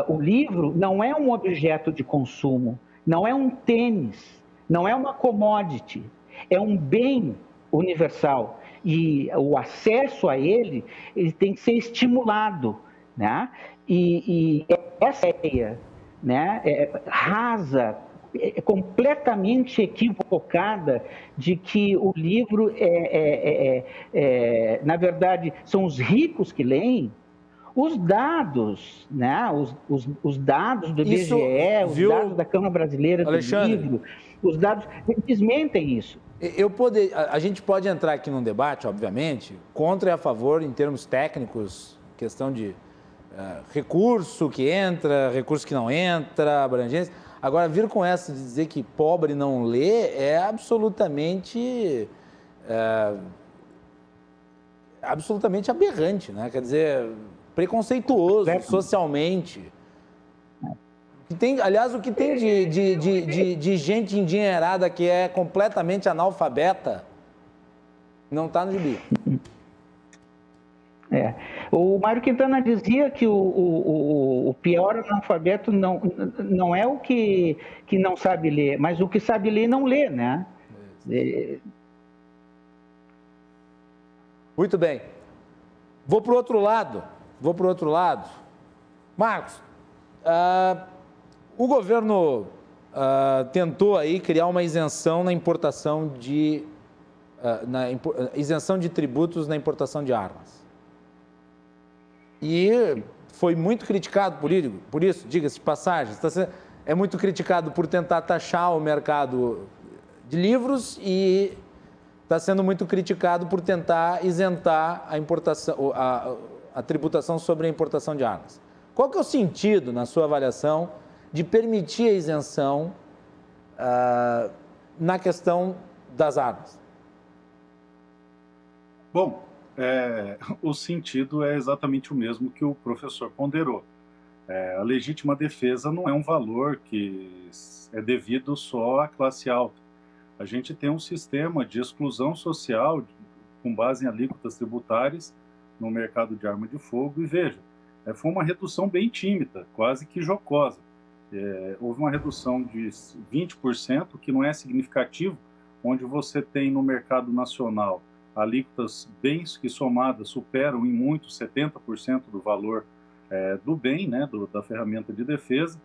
o livro não é um objeto de consumo, não é um tênis, não é uma commodity, é um bem universal. E o acesso a ele tem que ser estimulado, né? E essa ideia, né, rasa, completamente equivocada de que o livro na verdade, são os ricos que leem. Os dados, né? Os dados do IBGE, os dados da Câmara Brasileira do Livro, os dados desmentem isso. A gente pode entrar aqui num debate, obviamente, contra e a favor em termos técnicos, questão de recurso que entra, recurso que não entra, abrangência. Agora, vir com essa de dizer que pobre não lê é absolutamente aberrante, né? Quer dizer, preconceituoso socialmente. Aliás, o que tem de gente endinheirada que é completamente analfabeta não está no gibi. O Mário Quintana dizia que o pior analfabeto não é o que não sabe ler, mas o que sabe ler não lê, né? Muito bem. Vou para o outro lado. Marcos, o governo tentou aí criar uma isenção na importação isenção de tributos na importação de armas. E foi muito criticado por isso, diga-se de passagem. É muito criticado por tentar taxar o mercado de livros e está sendo muito criticado por tentar isentar a importação, a tributação sobre a importação de armas. Qual que é o sentido, na sua avaliação, de permitir a isenção na questão das armas? Bom, o sentido é exatamente o mesmo que o professor ponderou. A legítima defesa não é um valor que é devido só à classe alta. A gente tem um sistema de exclusão social com base em alíquotas tributárias no mercado de arma de fogo. E veja, foi uma redução bem tímida, quase que jocosa. Houve uma redução de 20%, que não é significativo, onde você tem no mercado nacional alíquotas bens que somadas superam em muito 70% do valor do bem, né, da ferramenta de defesa.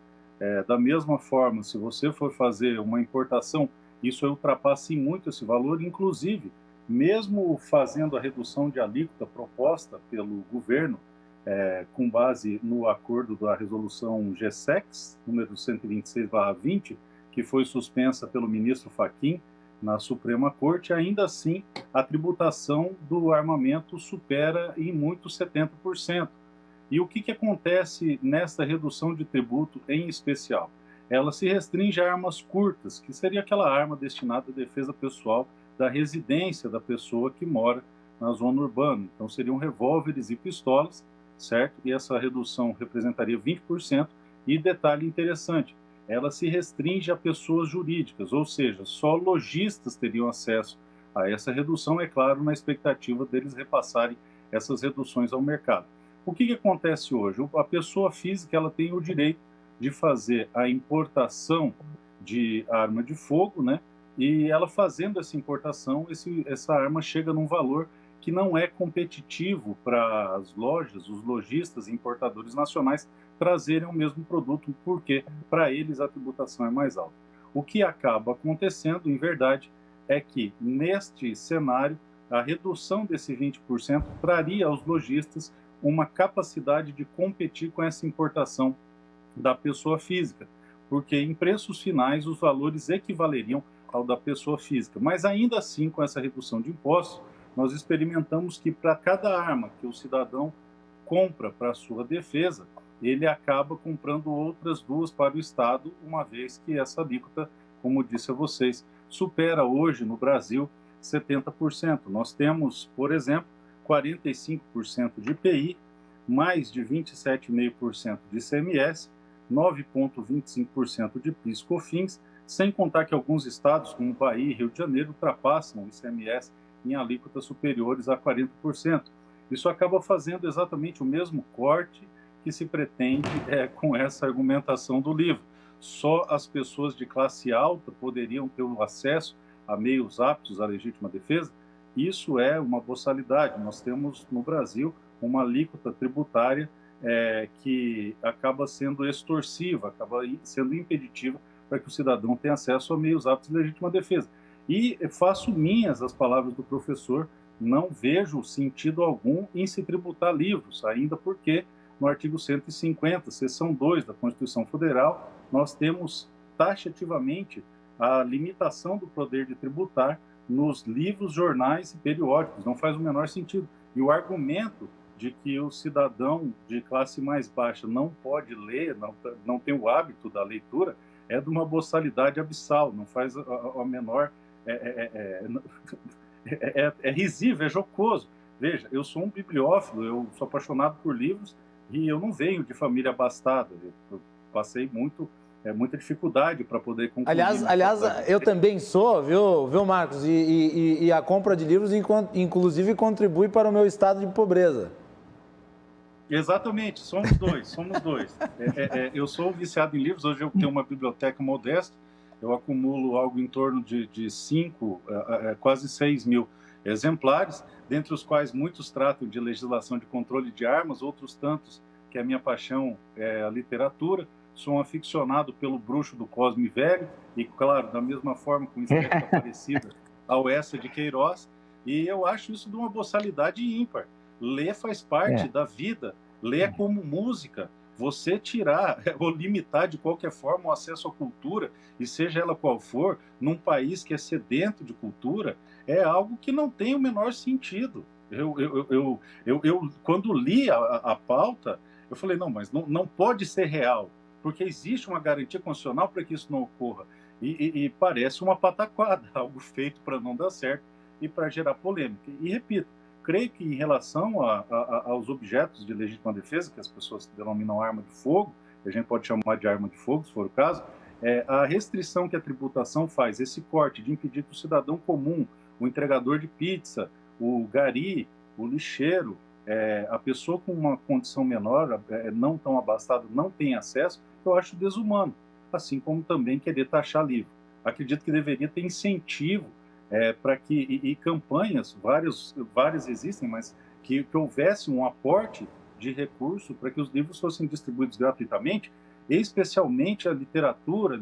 Da mesma forma, se você for fazer uma importação, isso ultrapassa em muito esse valor, inclusive, mesmo fazendo a redução de alíquota proposta pelo governo, com base no acordo da resolução GSEX, número 126/20, que foi suspensa pelo ministro Fachin na Suprema Corte, ainda assim a tributação do armamento supera em muito 70%. E o que acontece nessa redução de tributo em especial? Ela se restringe a armas curtas, que seria aquela arma destinada à defesa pessoal da residência da pessoa que mora na zona urbana. Então seriam revólveres e pistolas, certo? E essa redução representaria 20%. E detalhe interessante, ela se restringe a pessoas jurídicas, ou seja, só lojistas teriam acesso a essa redução, é claro, na expectativa deles repassarem essas reduções ao mercado. O que acontece hoje? A pessoa física ela tem o direito de fazer a importação de arma de fogo, né? E ela fazendo essa importação, essa arma chega num valor que não é competitivo para as lojas, os lojistas e importadores nacionais trazerem o mesmo produto, porque para eles a tributação é mais alta. O que acaba acontecendo, em verdade, é que neste cenário, a redução desse 20% traria aos lojistas uma capacidade de competir com essa importação da pessoa física, porque em preços finais os valores equivaleriam ao da pessoa física. Mas ainda assim, com essa redução de impostos, nós experimentamos que para cada arma que o cidadão compra para a sua defesa, ele acaba comprando outras duas para o Estado, uma vez que essa alíquota, como disse a vocês, supera hoje no Brasil 70%. Nós temos, por exemplo, 45% de IPI, mais de 27,5% de ICMS, 9,25% de PIS/COFINS, sem contar que alguns estados, como Bahia e Rio de Janeiro, ultrapassam o ICMS em alíquotas superiores a 40%. Isso acaba fazendo exatamente o mesmo corte que se pretende com essa argumentação do livro. Só as pessoas de classe alta poderiam ter o acesso a meios aptos à legítima defesa. Isso é uma boçalidade. Nós temos no Brasil uma alíquota tributária que acaba sendo extorsiva, acaba sendo impeditiva para que o cidadão tenha acesso a meios aptos de legítima defesa. E faço minhas as palavras do professor, não vejo sentido algum em se tributar livros, ainda porque no artigo 150, seção 2 da Constituição Federal, nós temos taxativamente a limitação do poder de tributar nos livros, jornais e periódicos. Não faz o menor sentido. E o argumento de que o cidadão de classe mais baixa não pode ler, não tem o hábito da leitura, é de uma boçalidade abissal, não faz a menor... É risível, é jocoso. Veja, eu sou um bibliófilo, eu sou apaixonado por livros E eu não venho de família abastada, eu passei muita dificuldade para poder concluir. Aliás, eu também sou, viu, Marcos? E a compra de livros, inclusive, contribui para o meu estado de pobreza. Exatamente, somos dois. Eu sou viciado em livros, hoje eu tenho uma biblioteca modesta, eu acumulo algo em torno de 5, quase 6 mil exemplares, dentre os quais muitos tratam de legislação de controle de armas, outros tantos, que a minha paixão é a literatura. Sou um aficionado pelo Bruxo do Cosme Velho, e, claro, da mesma forma, com estética parecida ao Essa de Queiroz, e eu acho isso de uma boçalidade ímpar. Ler faz parte da vida, ler é como música. Você tirar ou limitar de qualquer forma o acesso à cultura, e seja ela qual for, num país que é sedento de cultura, é algo que não tem o menor sentido. Eu quando li a pauta, eu falei, não, mas não pode ser real, porque existe uma garantia constitucional para que isso não ocorra. E parece uma pataquada, algo feito para não dar certo e para gerar polêmica. E repito, creio que em relação aos objetos de legítima defesa, que as pessoas denominam arma de fogo, que a gente pode chamar de arma de fogo, se for o caso, a restrição que a tributação faz, esse corte de impedir que o cidadão comum, o entregador de pizza, o gari, o lixeiro, a pessoa com uma condição menor, não tão abastada, não tem acesso, eu acho desumano, assim como também querer taxar livro. Acredito que deveria ter incentivo para que, e campanhas, várias existem, mas que houvesse um aporte de recurso para que os livros fossem distribuídos gratuitamente, especialmente a literatura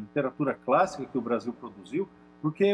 clássica que o Brasil produziu, porque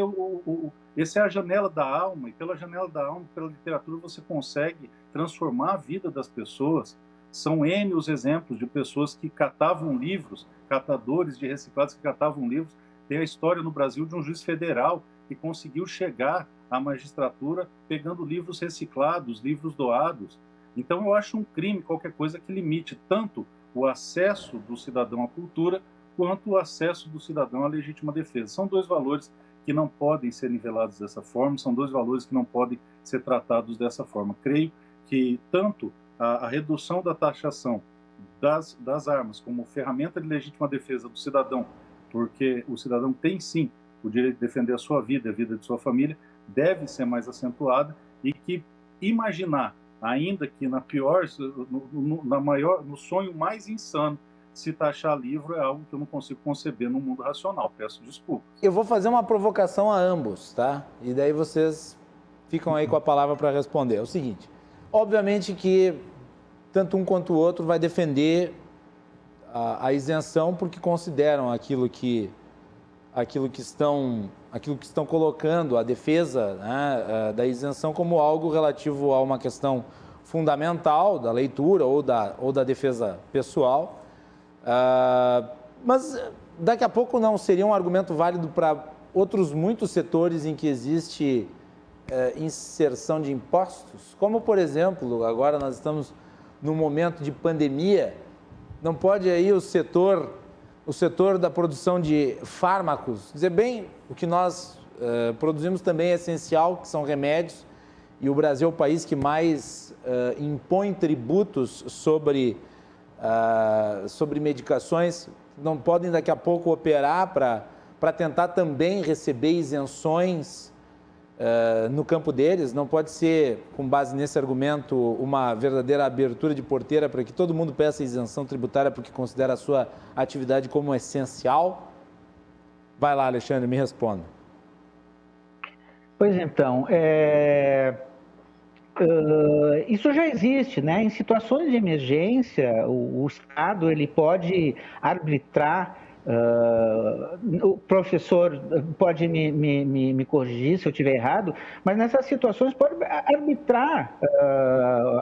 essa é a janela da alma, e pela janela da alma, pela literatura, você consegue transformar a vida das pessoas. São N os exemplos de pessoas que catavam livros, catadores de reciclados que catavam livros. Tem a história no Brasil de um juiz federal que conseguiu chegar à magistratura pegando livros reciclados, livros doados. Então, eu acho um crime qualquer coisa que limite tanto o acesso do cidadão à cultura quanto o acesso do cidadão à legítima defesa. São dois valores que não podem ser nivelados dessa forma, são dois valores que não podem ser tratados dessa forma. Creio que tanto a redução da taxação das armas como ferramenta de legítima defesa do cidadão, porque o cidadão tem sim o direito de defender a sua vida, a vida de sua família, deve ser mais acentuada, e que imaginar, ainda que no sonho mais insano, se taxar livro é algo que eu não consigo conceber no mundo racional. Peço desculpas. Eu vou fazer uma provocação a ambos, tá? E daí vocês ficam aí com a palavra para responder. É o seguinte, obviamente que tanto um quanto o outro vai defender a isenção porque consideram aquilo que estão colocando, a defesa, né, da isenção como algo relativo a uma questão fundamental da leitura ou da defesa pessoal. Mas daqui a pouco não seria um argumento válido para outros muitos setores em que existe inserção de impostos, como, por exemplo, agora nós estamos num momento de pandemia, não pode aí o setor da produção de fármacos dizer, bem, o que nós produzimos também é essencial, que são remédios, e o Brasil é o país que mais impõe tributos sobre medicações, não podem daqui a pouco operar para tentar também receber isenções no campo deles. Não pode ser, com base nesse argumento, uma verdadeira abertura de porteira para que todo mundo peça isenção tributária porque considera a sua atividade como essencial? Vai lá, Alexandre, me responda. Pois então, isso já existe, né? Em situações de emergência, o Estado ele pode arbitrar. O professor pode me corrigir se eu estiver errado, mas nessas situações pode arbitrar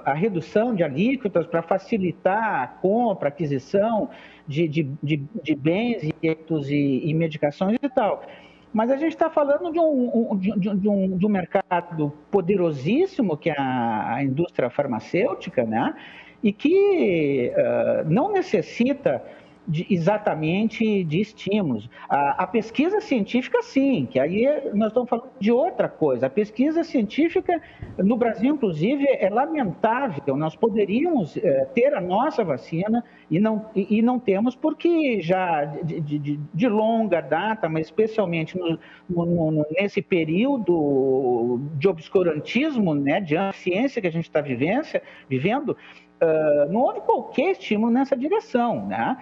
a redução de alíquotas para facilitar a compra, a aquisição de bens e medicações e tal. Mas a gente está falando de um mercado poderosíssimo, que é a indústria farmacêutica, né? E que não necessita exatamente de estímulos. A pesquisa científica, sim, que aí nós estamos falando de outra coisa. A pesquisa científica, no Brasil, inclusive, é lamentável. Nós poderíamos ter a nossa vacina e não temos, porque já de longa data, mas especialmente nesse período de obscurantismo, né, de ciência que a gente está vivendo, não houve qualquer estímulo nessa direção, né?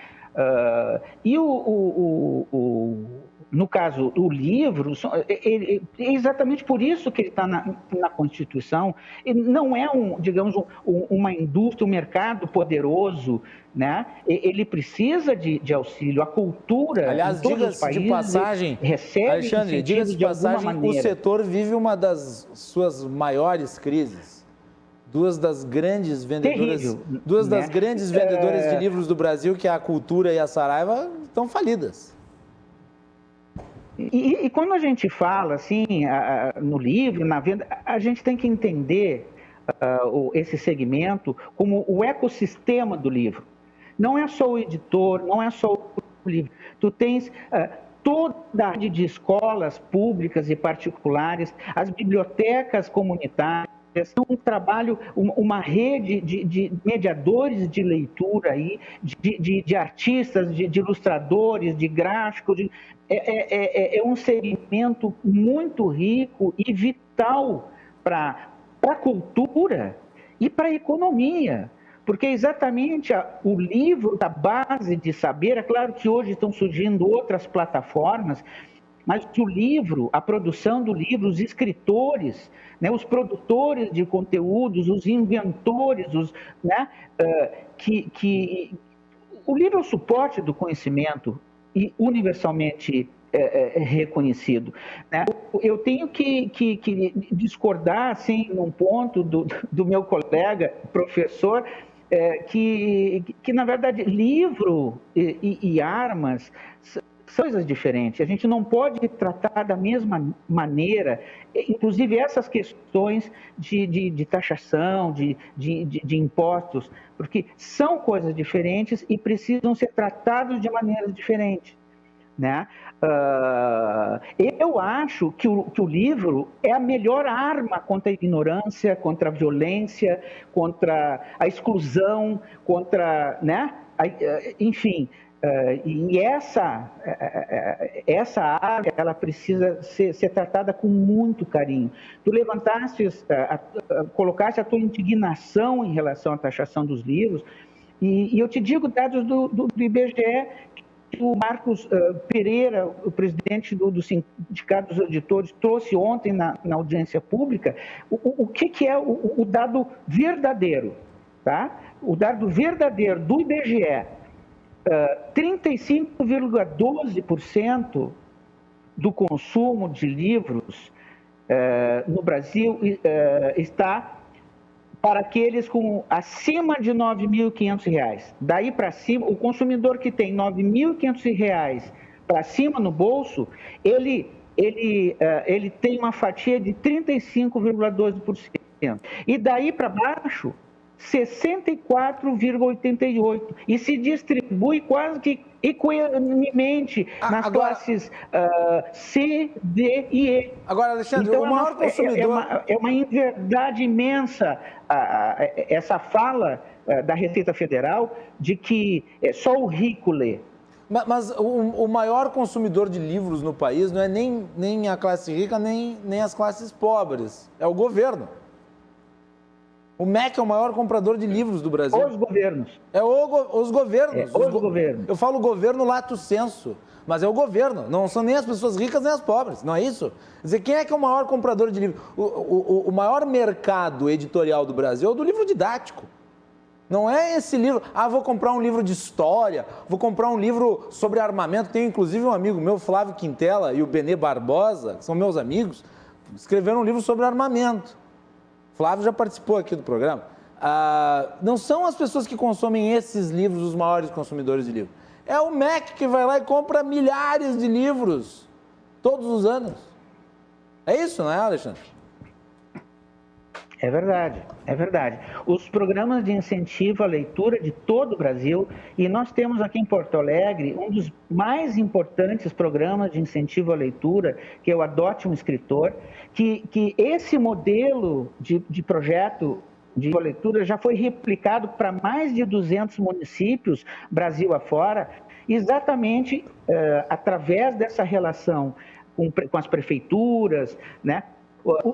No caso, o livro, é exatamente por isso que ele está na Constituição. Ele não é, uma indústria, um mercado poderoso, né? Ele precisa de auxílio. A cultura, aliás, em todos os países, de passagem, recebe Alexandre, diga-se de passagem, o setor vive uma das suas maiores crises. Duas das grandes vendedoras, vendedoras de livros do Brasil, que é a Cultura e a Saraiva, estão falidas. E quando a gente fala assim, no livro, na venda, a gente tem que entender esse segmento como o ecossistema do livro. Não é só o editor, não é só o livro. Tu tens toda a rede de escolas públicas e particulares, as bibliotecas comunitárias, um trabalho, uma rede de mediadores de leitura aí, de artistas, de ilustradores, de gráficos. É um segmento muito rico e vital para a cultura e para a economia. Porque exatamente o livro da base de saber, é claro que hoje estão surgindo outras plataformas, mas que o livro, a produção do livro, os escritores, né, os produtores de conteúdos, os inventores, né, o livro é o suporte do conhecimento e universalmente reconhecido, né? Eu tenho que discordar, assim, num ponto do meu colega, professor, que na verdade, livro e armas são coisas diferentes. A gente não pode tratar da mesma maneira, inclusive essas questões de taxação, de impostos, porque são coisas diferentes e precisam ser tratados de maneiras diferentes, né? Eu acho que o livro é a melhor arma contra a ignorância, contra a violência, contra a exclusão, contra, né? Enfim, e essa área, ela precisa ser tratada com muito carinho. Tu colocaste a tua indignação em relação à taxação dos livros, e eu te digo dados do IBGE, que o Marcos Pereira, o presidente do Sindicato dos Editores, trouxe ontem na audiência pública, o que é o dado verdadeiro, tá? O dado verdadeiro do IBGE, 35,12% do consumo de livros no Brasil está para aqueles com acima de R$ 9.500. Daí para cima, o consumidor que tem R$ 9.500 para cima no bolso, ele tem uma fatia de 35,12%. E daí para baixo, 64,88%, e se distribui quase que equanimemente nas classes C, D e E. Agora, Alexandre, então, o maior consumidor... É uma inverdade imensa essa fala da Receita Federal de que só o rico lê. Mas o maior consumidor de livros no país não é nem a classe rica, nem as classes pobres, é o governo. O MEC é o maior comprador de livros do Brasil. Os governos. Os governos. Os governos. Eu falo governo lato sensu, mas é o governo. Não são nem as pessoas ricas nem as pobres, não é isso? Quer dizer, quem é que é o maior comprador de livros? O maior mercado editorial do Brasil é o do livro didático. Não é esse livro, vou comprar um livro de história, vou comprar um livro sobre armamento. Tenho inclusive um amigo meu, Flávio Quintela, e o Benê Barbosa, que são meus amigos, escreveram um livro sobre armamento. Flávio já participou aqui do programa. Não são as pessoas que consomem esses livros os maiores consumidores de livros. É o MEC que vai lá e compra milhares de livros todos os anos. É isso, não é, Alexandre? É verdade, é verdade. Os programas de incentivo à leitura de todo o Brasil, e nós temos aqui em Porto Alegre um dos mais importantes programas de incentivo à leitura, que é o Adote um Escritor, que esse modelo de projeto de leitura já foi replicado para mais de 200 municípios, Brasil afora, exatamente através dessa relação com as prefeituras, né?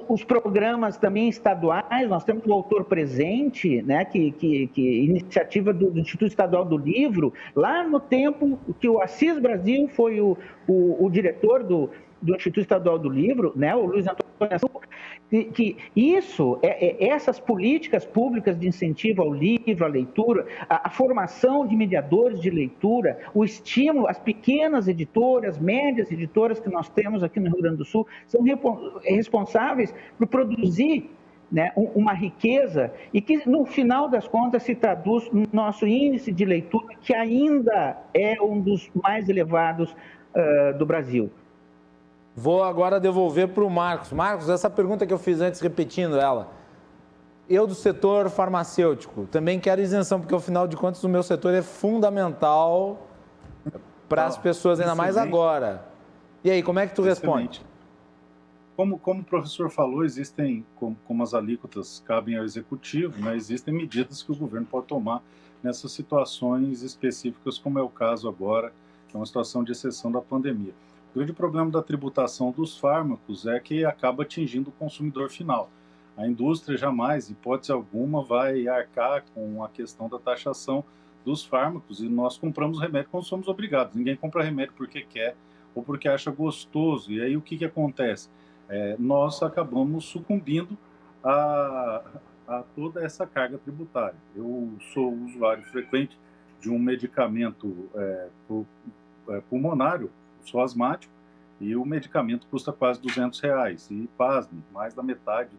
Os programas também estaduais, nós temos o Autor Presente, né, que iniciativa do Instituto Estadual do Livro, lá no tempo que o Assis Brasil foi o diretor do Instituto Estadual do Livro, né, o Luiz Antônio Assunção, que isso, essas políticas públicas de incentivo ao livro, à leitura, a formação de mediadores de leitura, o estímulo às pequenas editoras, médias editoras que nós temos aqui no Rio Grande do Sul, são responsáveis por produzir, né, uma riqueza e que, no final das contas, se traduz no nosso índice de leitura, que ainda é um dos mais elevados do Brasil. Vou agora devolver para o Marcos. Marcos, essa pergunta que eu fiz antes, repetindo ela. Eu do setor farmacêutico também quero isenção, porque, afinal de contas, o meu setor é fundamental para as pessoas, ainda mais agora. E aí, como é que tu responde? Como o professor falou, existem, como as alíquotas cabem ao executivo, né, existem medidas que o governo pode tomar nessas situações específicas, como é o caso agora, que é uma situação de exceção da pandemia. O grande problema da tributação dos fármacos é que acaba atingindo o consumidor final. A indústria jamais, hipótese alguma, vai arcar com a questão da taxação dos fármacos, e nós compramos remédio quando somos obrigados. Ninguém compra remédio porque quer ou porque acha gostoso. E aí o que acontece? Nós acabamos sucumbindo a toda essa carga tributária. Eu sou usuário frequente de um medicamento pulmonário, sou asmático, e o medicamento custa quase R$200. E, pasme, mais da metade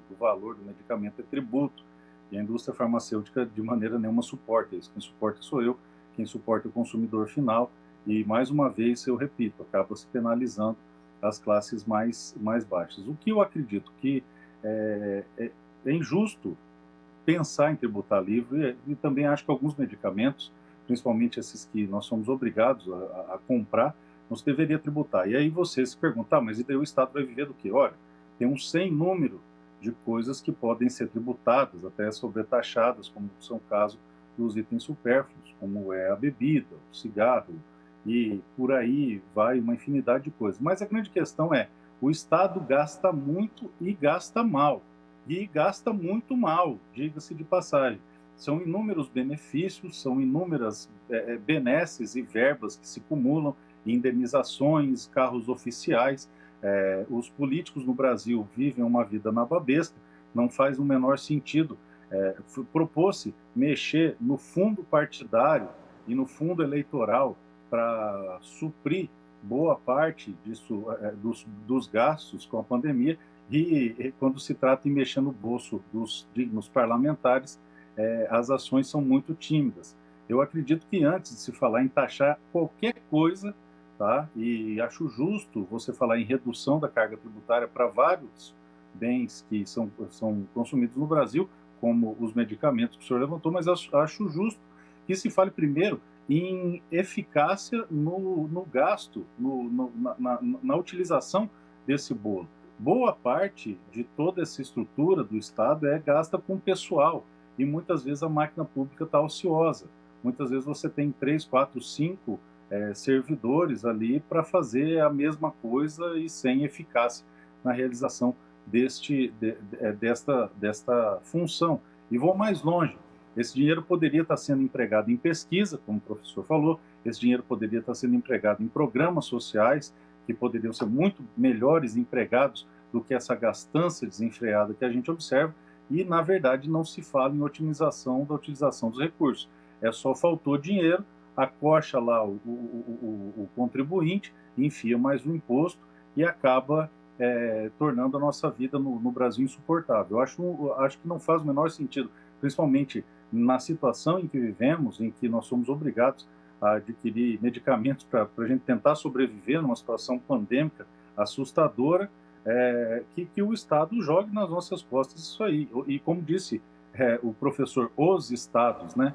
do valor do medicamento é tributo. E a indústria farmacêutica, de maneira nenhuma, suporta isso. Quem suporta sou eu, quem suporta é o consumidor final. E, mais uma vez, eu repito, acaba se penalizando as classes mais baixas. O que eu acredito que é injusto pensar em tributar livre, e também acho que alguns medicamentos, principalmente esses que nós somos obrigados a comprar, não se deveria tributar. E aí você se pergunta, mas e daí o Estado vai viver do quê? Olha, tem um sem número de coisas que podem ser tributadas, até sobretaxadas, como são o caso dos itens supérfluos, como é a bebida, o cigarro, e por aí vai uma infinidade de coisas. Mas a grande questão é, o Estado gasta muito e gasta mal. E gasta muito mal, diga-se de passagem. São inúmeros benefícios, são inúmeras benesses e verbas que se acumulam, indenizações, carros oficiais. Os políticos no Brasil vivem uma vida nababesca, não faz o menor sentido. Propôs-se mexer no fundo partidário e no fundo eleitoral para suprir boa parte disso, dos gastos com a pandemia, e quando se trata de mexer no bolso dos dignos parlamentares, as ações são muito tímidas. Eu acredito que antes de se falar em taxar qualquer coisa, tá, e acho justo você falar em redução da carga tributária para vários bens que são consumidos no Brasil, como os medicamentos que o senhor levantou, mas acho justo que se fale primeiro em eficácia no gasto, na utilização desse bolo. Boa parte de toda essa estrutura do Estado é gasta com pessoal, e muitas vezes a máquina pública está ociosa. Muitas vezes você tem 3, 4, 5 servidores ali para fazer a mesma coisa e sem eficácia na realização desta função. E vou mais longe. Esse dinheiro poderia estar sendo empregado em pesquisa, como o professor falou, esse dinheiro poderia estar sendo empregado em programas sociais, que poderiam ser muito melhores empregados do que essa gastança desenfreada que a gente observa, e, na verdade, não se fala em otimização da utilização dos recursos. Só faltou dinheiro, acocha lá o contribuinte, enfia mais um imposto e acaba tornando a nossa vida no Brasil insuportável. Eu acho que não faz o menor sentido, principalmente na situação em que vivemos, em que nós somos obrigados a adquirir medicamentos para a gente tentar sobreviver numa situação pandêmica assustadora, que o Estado jogue nas nossas costas isso aí. E como disse o professor, os estados, né?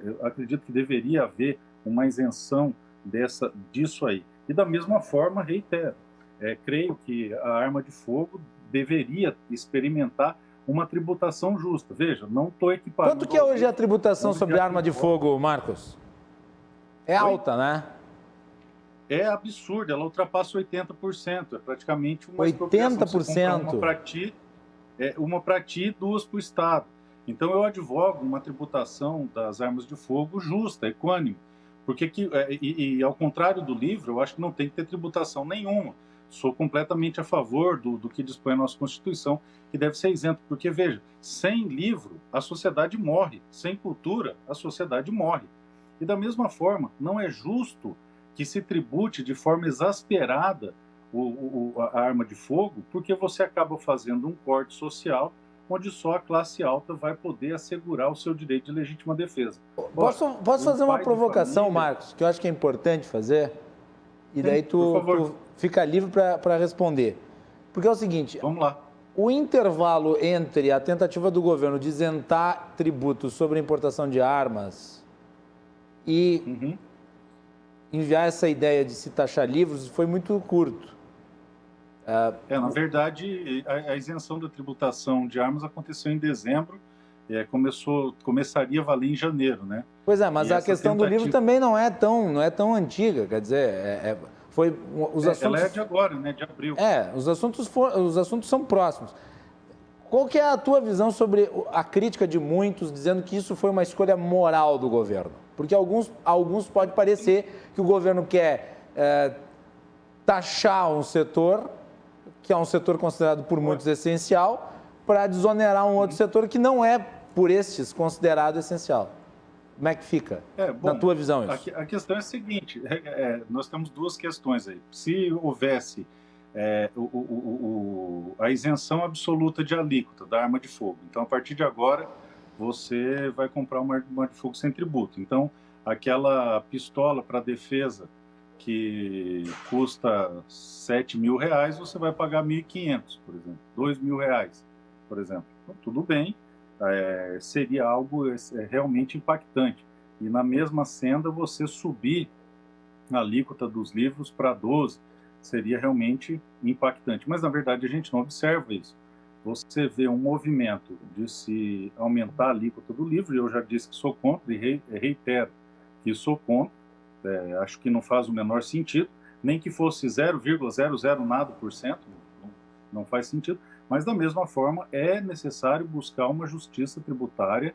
Eu acredito que deveria haver uma isenção disso aí. E da mesma forma, reitero, creio que a arma de fogo deveria experimentar uma tributação justa. Veja, não estou equiparando... Quanto que é hoje a tributação sobre arma de fogo, Marcos? É alta, né? É absurdo, ela ultrapassa 80%, é praticamente uma 80%? Uma para ti e duas para o Estado. Então eu advogo uma tributação das armas de fogo justa, equânime, porque ao contrário do livro, eu acho que não tem que ter tributação nenhuma. Sou completamente a favor do que dispõe a nossa Constituição, que deve ser isento, porque veja, sem livro a sociedade morre, sem cultura a sociedade morre. E da mesma forma, não é justo que se tribute de forma exasperada a arma de fogo, porque você acaba fazendo um corte social onde só a classe alta vai poder assegurar o seu direito de legítima defesa. Posso fazer uma provocação, Marcos, que eu acho que é importante fazer? E daí tu fica livre para responder. Porque é o seguinte... Vamos lá. O intervalo entre a tentativa do governo de isentar tributos sobre a importação de armas e enviar essa ideia de se taxar livros foi muito curto. Na verdade, a isenção da tributação de armas aconteceu em dezembro, começaria a valer em janeiro, né? Pois é, mas a questão do livro também não é tão antiga, quer dizer, os assuntos... Ela é de agora, né? De abril. Os assuntos são próximos. Qual que é a tua visão sobre a crítica de muitos dizendo que isso foi uma escolha moral do governo? Porque alguns pode parecer que o governo quer taxar um setor, que é um setor considerado por muitos essencial, para desonerar um outro setor que não é, por estes, considerado essencial. Como é que fica, na tua visão, isso? A questão é a seguinte, nós temos duas questões aí. Se houvesse a isenção absoluta de alíquota da arma de fogo, então, a partir de agora, você vai comprar uma arma de fogo sem tributo. Então, aquela pistola para defesa que custa R$7.000, você vai pagar R$1.500, por exemplo, R$2.000, por exemplo. Então, tudo bem, seria algo realmente impactante. E na mesma senda, você subir a alíquota dos livros para 12 seria realmente impactante. Mas, na verdade, a gente não observa isso. Você vê um movimento de se aumentar a alíquota do livro, e eu já disse que sou contra, e reitero que sou contra, acho que não faz o menor sentido, nem que fosse 0,00 nada por cento, não faz sentido, mas da mesma forma é necessário buscar uma justiça tributária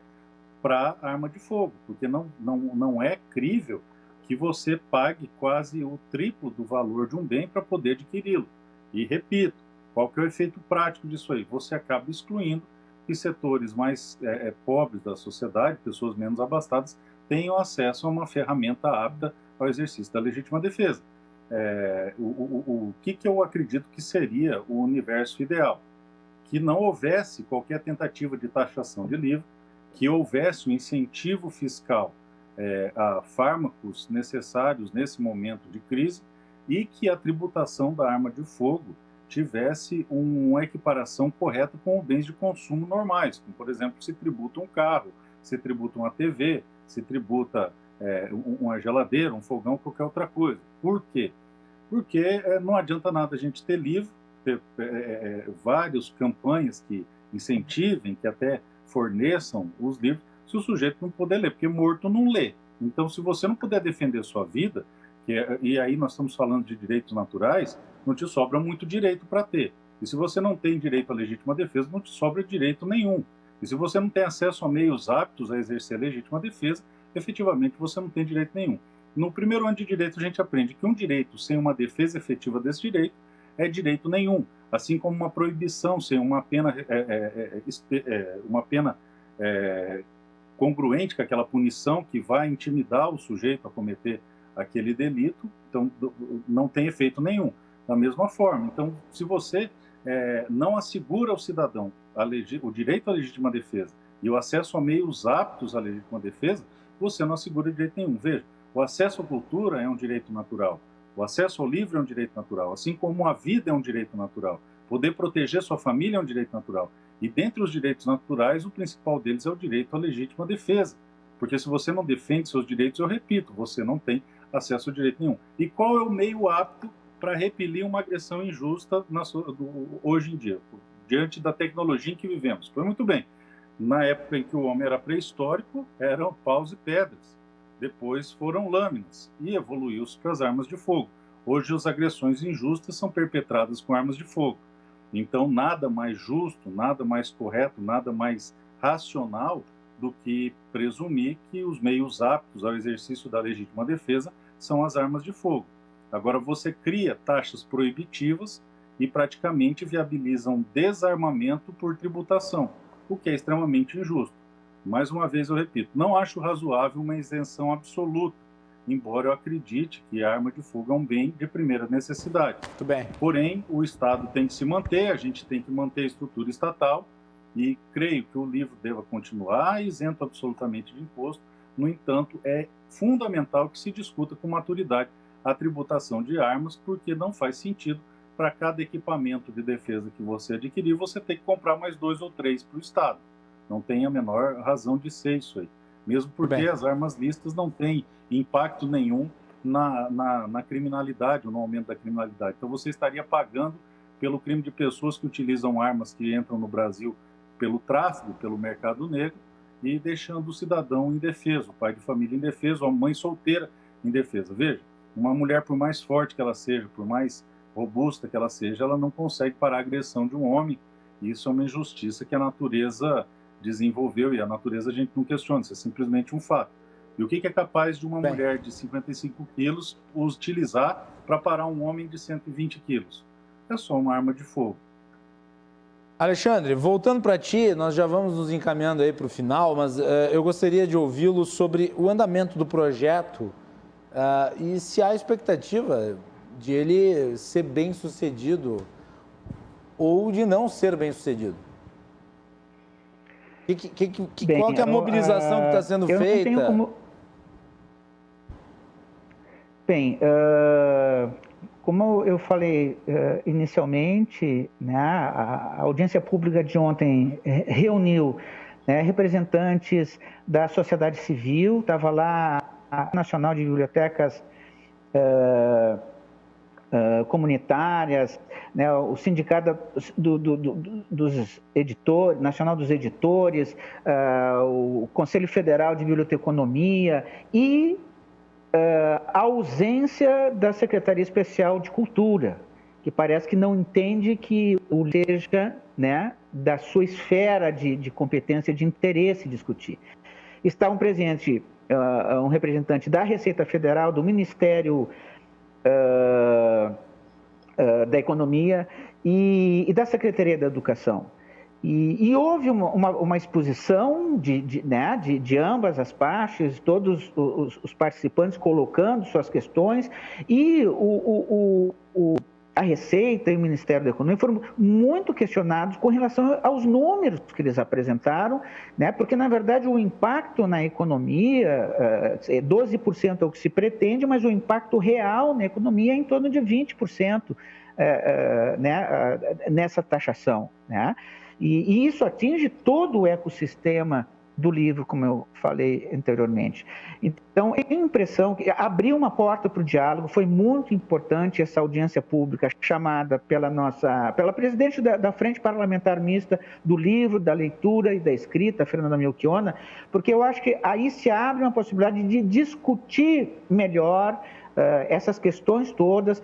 para a arma de fogo, porque não é crível que você pague quase o triplo do valor de um bem para poder adquiri-lo. E repito, qual que é o efeito prático disso aí? Você acaba excluindo que setores mais pobres da sociedade, pessoas menos abastadas, tenham acesso a uma ferramenta apta ao exercício da legítima defesa. O que eu acredito que seria o universo ideal? Que não houvesse qualquer tentativa de taxação de livro, que houvesse um incentivo fiscal a fármacos necessários nesse momento de crise e que a tributação da arma de fogo tivesse uma equiparação correta com bens de consumo normais, como, por exemplo, se tributa um carro, se tributa uma TV, se tributa uma geladeira, um fogão, qualquer outra coisa. Por quê? Porque não adianta nada a gente ter livro, ter várias campanhas que incentivem, que até forneçam os livros, se o sujeito não puder ler, porque morto não lê. Então, se você não puder defender sua vida, e aí nós estamos falando de direitos naturais, não te sobra muito direito para ter. E se você não tem direito à legítima defesa, não te sobra direito nenhum. E se você não tem acesso a meios aptos a exercer a legítima defesa, efetivamente você não tem direito nenhum. No primeiro ano de direito, a gente aprende que um direito sem uma defesa efetiva desse direito é direito nenhum, assim como uma proibição sem uma pena, congruente com aquela punição que vai intimidar o sujeito a cometer aquele delito, então não tem efeito nenhum. Da mesma forma, então, se você não assegura ao cidadão o direito à legítima defesa e o acesso a meios aptos à legítima defesa, você não assegura direito nenhum. Veja, o acesso à cultura é um direito natural, O acesso ao livro é um direito natural, assim como a vida é um direito natural. Poder proteger sua família é um direito natural. E dentre os direitos naturais, o principal deles é o direito à legítima defesa. Porque se você não defende seus direitos, eu repito, você não tem acesso a direito nenhum. E qual é o meio apto para repelir uma agressão injusta hoje em dia, diante da tecnologia em que vivemos? Foi muito bem. Na época em que o homem era pré-histórico, eram paus e pedras. Depois foram lâminas e evoluiu-se para as armas de fogo. Hoje as agressões injustas são perpetradas com armas de fogo. Então nada mais justo, nada mais correto, nada mais racional do que presumir que os meios aptos ao exercício da legítima defesa são as armas de fogo. Agora você cria taxas proibitivas e praticamente viabiliza um desarmamento por tributação, o que é extremamente injusto. Mais uma vez eu repito, não acho razoável uma isenção absoluta, embora eu acredite que a arma de fogo é um bem de primeira necessidade. Muito bem. Porém, o Estado tem que se manter, a gente tem que manter a estrutura estatal e creio que o livro deva continuar isento absolutamente de imposto. No entanto, é fundamental que se discuta com maturidade a tributação de armas, porque não faz sentido para cada equipamento de defesa que você adquirir, você ter que comprar mais 2 ou 3 para o Estado. Não tem a menor razão de ser isso aí. Mesmo porque as armas listas não têm impacto nenhum na criminalidade, ou no aumento da criminalidade. Então você estaria pagando pelo crime de pessoas que utilizam armas que entram no Brasil pelo tráfico, pelo mercado negro, e deixando o cidadão indefeso, o pai de família indefeso, a mãe solteira indefesa. Veja, uma mulher, por mais forte que ela seja, por mais robusta que ela seja, ela não consegue parar a agressão de um homem. E isso é uma injustiça que a natureza desenvolveu, e a natureza a gente não questiona, isso é simplesmente um fato. E o que é capaz de uma mulher de 55 quilos utilizar para parar um homem de 120 quilos? É só uma arma de fogo. Alexandre, voltando para ti, nós já vamos nos encaminhando aí para o final, mas eu gostaria de ouvi-lo sobre o andamento do projeto e se há expectativa de ele ser bem sucedido ou de não ser bem sucedido. Qual que é a mobilização que está sendo feita? Como eu falei inicialmente, né, a audiência pública de ontem reuniu, né, representantes da sociedade civil, estava lá a Nacional de Bibliotecas comunitárias, né, o Sindicato dos Editores, Nacional dos Editores, o Conselho Federal de Biblioteconomia e a ausência da Secretaria Especial de Cultura, que parece que não entende que o seja, né, da sua esfera de competência, de interesse discutir. Está um presente, um representante da Receita Federal, do Ministério da Economia e da Secretaria da Educação. E houve uma exposição de ambas as partes, todos os participantes colocando suas questões, e a Receita e o Ministério da Economia foram muito questionados com relação aos números que eles apresentaram, né? Porque, na verdade, o impacto na economia, 12% é o que se pretende, mas o impacto real na economia é em torno de 20% né, nessa taxação, né? E isso atinge todo o ecossistema do livro, como eu falei anteriormente. Então, é a impressão que abriu uma porta para o diálogo, foi muito importante essa audiência pública chamada pela presidente da Frente Parlamentar Mista do Livro, da Leitura e da Escrita, Fernanda Melchiona, porque eu acho que aí se abre uma possibilidade de discutir melhor essas questões todas,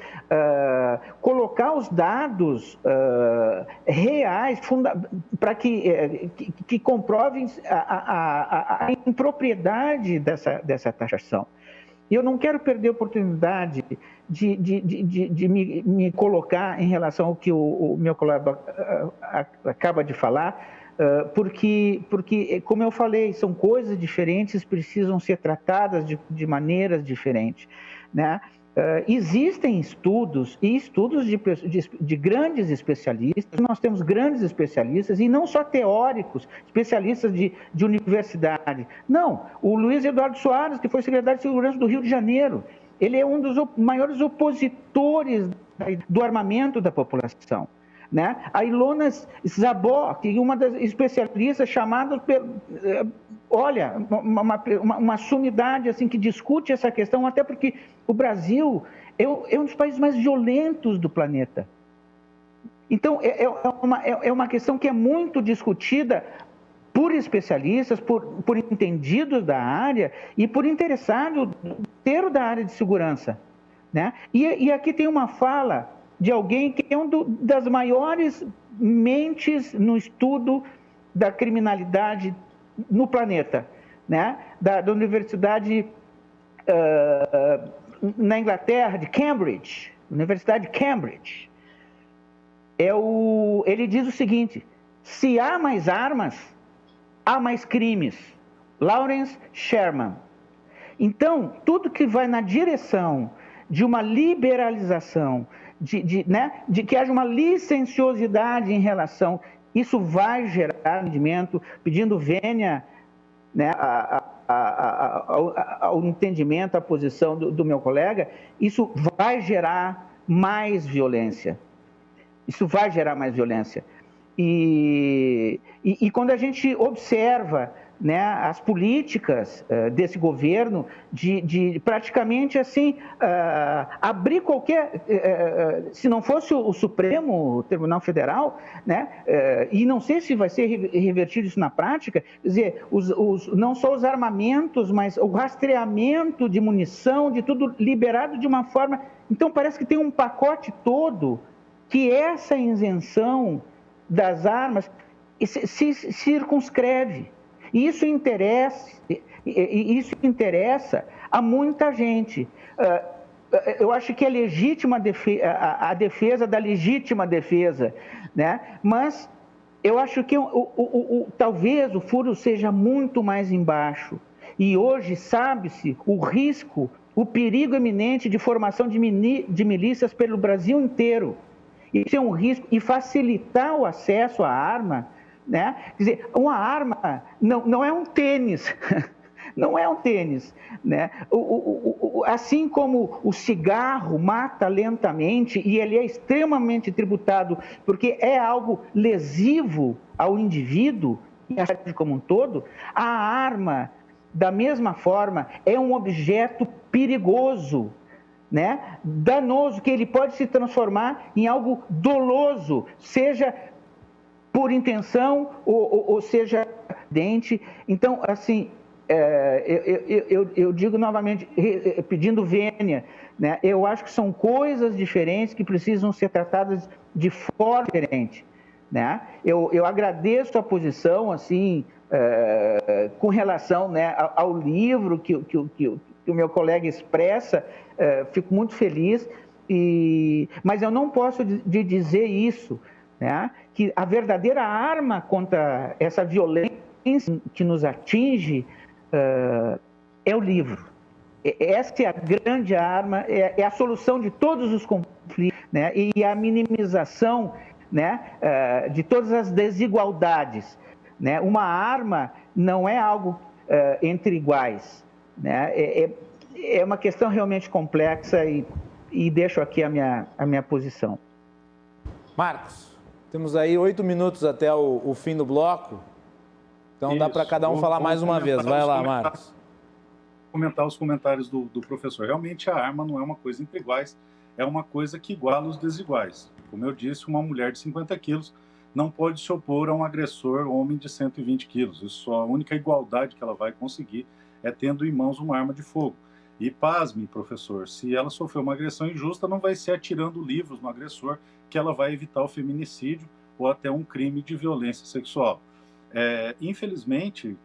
colocar os dados reais para que comprovem a impropriedade dessa taxação. E eu não quero perder a oportunidade de me colocar em relação ao que o meu colega acaba de falar, porque, como eu falei, são coisas diferentes, precisam ser tratadas de maneiras diferentes, né? Existem estudos de grandes especialistas, nós temos grandes especialistas, e não só teóricos, especialistas de universidade. Não, o Luiz Eduardo Soares, que foi secretário de Segurança do Rio de Janeiro, ele é um dos maiores opositores do armamento da população. Né? A Ilona Zabó, que é uma das especialistas chamadas, olha, uma sumidade assim, que discute essa questão, até porque o Brasil é um dos países mais violentos do planeta. Então, é uma questão que é muito discutida por especialistas, por entendidos da área e por interessados inteiro da área de segurança. Né? E aqui tem uma fala de alguém que é das maiores mentes no estudo da criminalidade no planeta, né? Da Universidade na Inglaterra, de Cambridge, Universidade de Cambridge. Ele diz o seguinte: se há mais armas, há mais crimes. Lawrence Sherman. Então, tudo que vai na direção de uma liberalização, de que haja uma licenciosidade em relação, isso vai gerar rendimento, pedindo vênia, né, ao entendimento, à posição do meu colega, isso vai gerar mais violência. Isso vai gerar mais violência. E quando a gente observa, né, as políticas desse governo de praticamente assim abrir qualquer, se não fosse o Supremo Tribunal Federal, né, e não sei se vai ser revertido isso na prática, quer dizer, não só os armamentos, mas o rastreamento de munição, de tudo liberado de uma forma. Então parece que tem um pacote todo que essa isenção das armas se circunscreve. E isso interessa a muita gente. Eu acho que é legítima a defesa da legítima defesa, né? Mas eu acho que talvez o furo seja muito mais embaixo. E hoje sabe-se o risco, o perigo iminente de formação de milícias pelo Brasil inteiro. Isso é um risco, e facilitar o acesso à arma, né? Quer dizer, uma arma não é um tênis, não é um tênis, né? Assim como o cigarro mata lentamente, e ele é extremamente tributado, porque é algo lesivo ao indivíduo e à sociedade como um todo, a arma, da mesma forma, é um objeto perigoso, né? Danoso, que ele pode se transformar em algo doloso, seja por intenção ou seja dente. Então, assim, eu digo novamente, pedindo vênia, né? Eu acho que são coisas diferentes que precisam ser tratadas de forma diferente, né? Eu agradeço a posição, assim, com relação, né, ao livro que o meu colega expressa. Fico muito feliz, mas eu não posso dizer isso, né? Que a verdadeira arma contra essa violência que nos atinge é o livro. Essa é a grande arma, é a solução de todos os conflitos, né? E a minimização, né, de todas as desigualdades, né? Uma arma não é algo entre iguais, né? É uma questão realmente complexa e deixo aqui a minha posição. Marcos, temos aí 8 minutos até o fim do bloco, então dá para cada um falar mais uma vez. Vai lá, Marcos. Comentar os comentários do professor. Realmente a arma não é uma coisa entre iguais, é uma coisa que iguala os desiguais. Como eu disse, uma mulher de 50 quilos não pode se opor a um agressor homem de 120 quilos. Isso, a única igualdade que ela vai conseguir é tendo em mãos uma arma de fogo. E pasme, professor, se ela sofreu uma agressão injusta, não vai ser atirando livros no agressor que ela vai evitar o feminicídio ou até um crime de violência sexual. Infelizmente,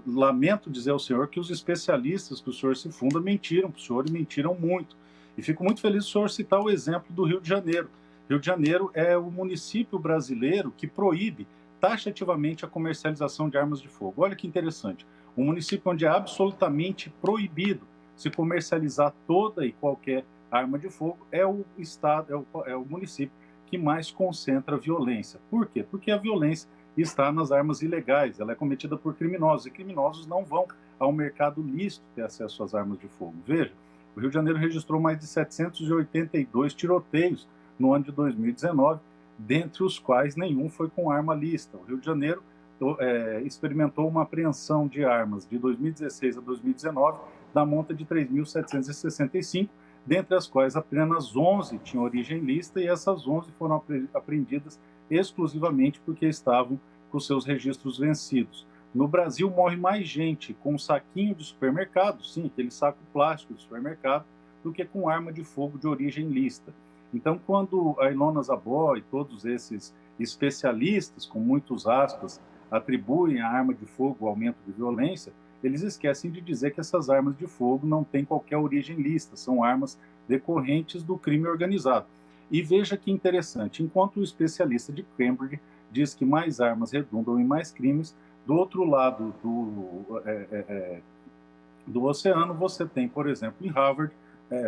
lamento dizer ao senhor que os especialistas que o senhor se funda mentiram para o senhor e mentiram muito. E fico muito feliz do senhor citar o exemplo do Rio de Janeiro. Rio de Janeiro é o município brasileiro que proíbe taxativamente a comercialização de armas de fogo. Olha que interessante. Um município onde é absolutamente proibido se comercializar toda e qualquer arma de fogo é o estado, é o município que mais concentra violência. Por quê? Porque a violência está nas armas ilegais, ela é cometida por criminosos, e criminosos não vão ao mercado lícito ter acesso às armas de fogo. Veja, O Rio de Janeiro registrou mais de 782 tiroteios no ano de 2019, dentre os quais nenhum foi com arma lícita. O Rio de Janeiro experimentou uma apreensão de armas de 2016 a 2019 da monta de 3.765, dentre as quais apenas 11 tinham origem lícita, e essas 11 foram apreendidas exclusivamente porque estavam com seus registros vencidos. No Brasil, morre mais gente com um saquinho de supermercado, sim, aquele saco plástico de supermercado, do que com arma de fogo de origem lícita. Então, quando a Ilona Zabó e todos esses especialistas, com muitos aspas, atribuem à arma de fogo o aumento de violência, eles esquecem de dizer que essas armas de fogo não têm qualquer origem lícita, são armas decorrentes do crime organizado. E veja que interessante, enquanto o especialista de Cambridge diz que mais armas redundam em mais crimes, do outro lado do oceano você tem, por exemplo, em Harvard,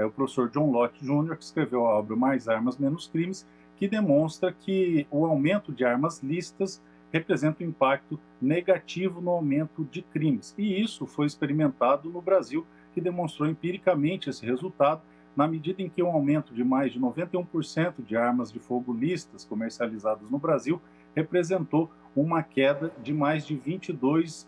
o professor John Locke Jr., que escreveu a obra Mais Armas, Menos Crimes, que demonstra que o aumento de armas lícitas representa um impacto negativo no aumento de crimes. E isso foi experimentado no Brasil, que demonstrou empiricamente esse resultado, na medida em que um aumento de mais de 91% de armas de fogo lícitas comercializadas no Brasil representou uma queda de mais de 22%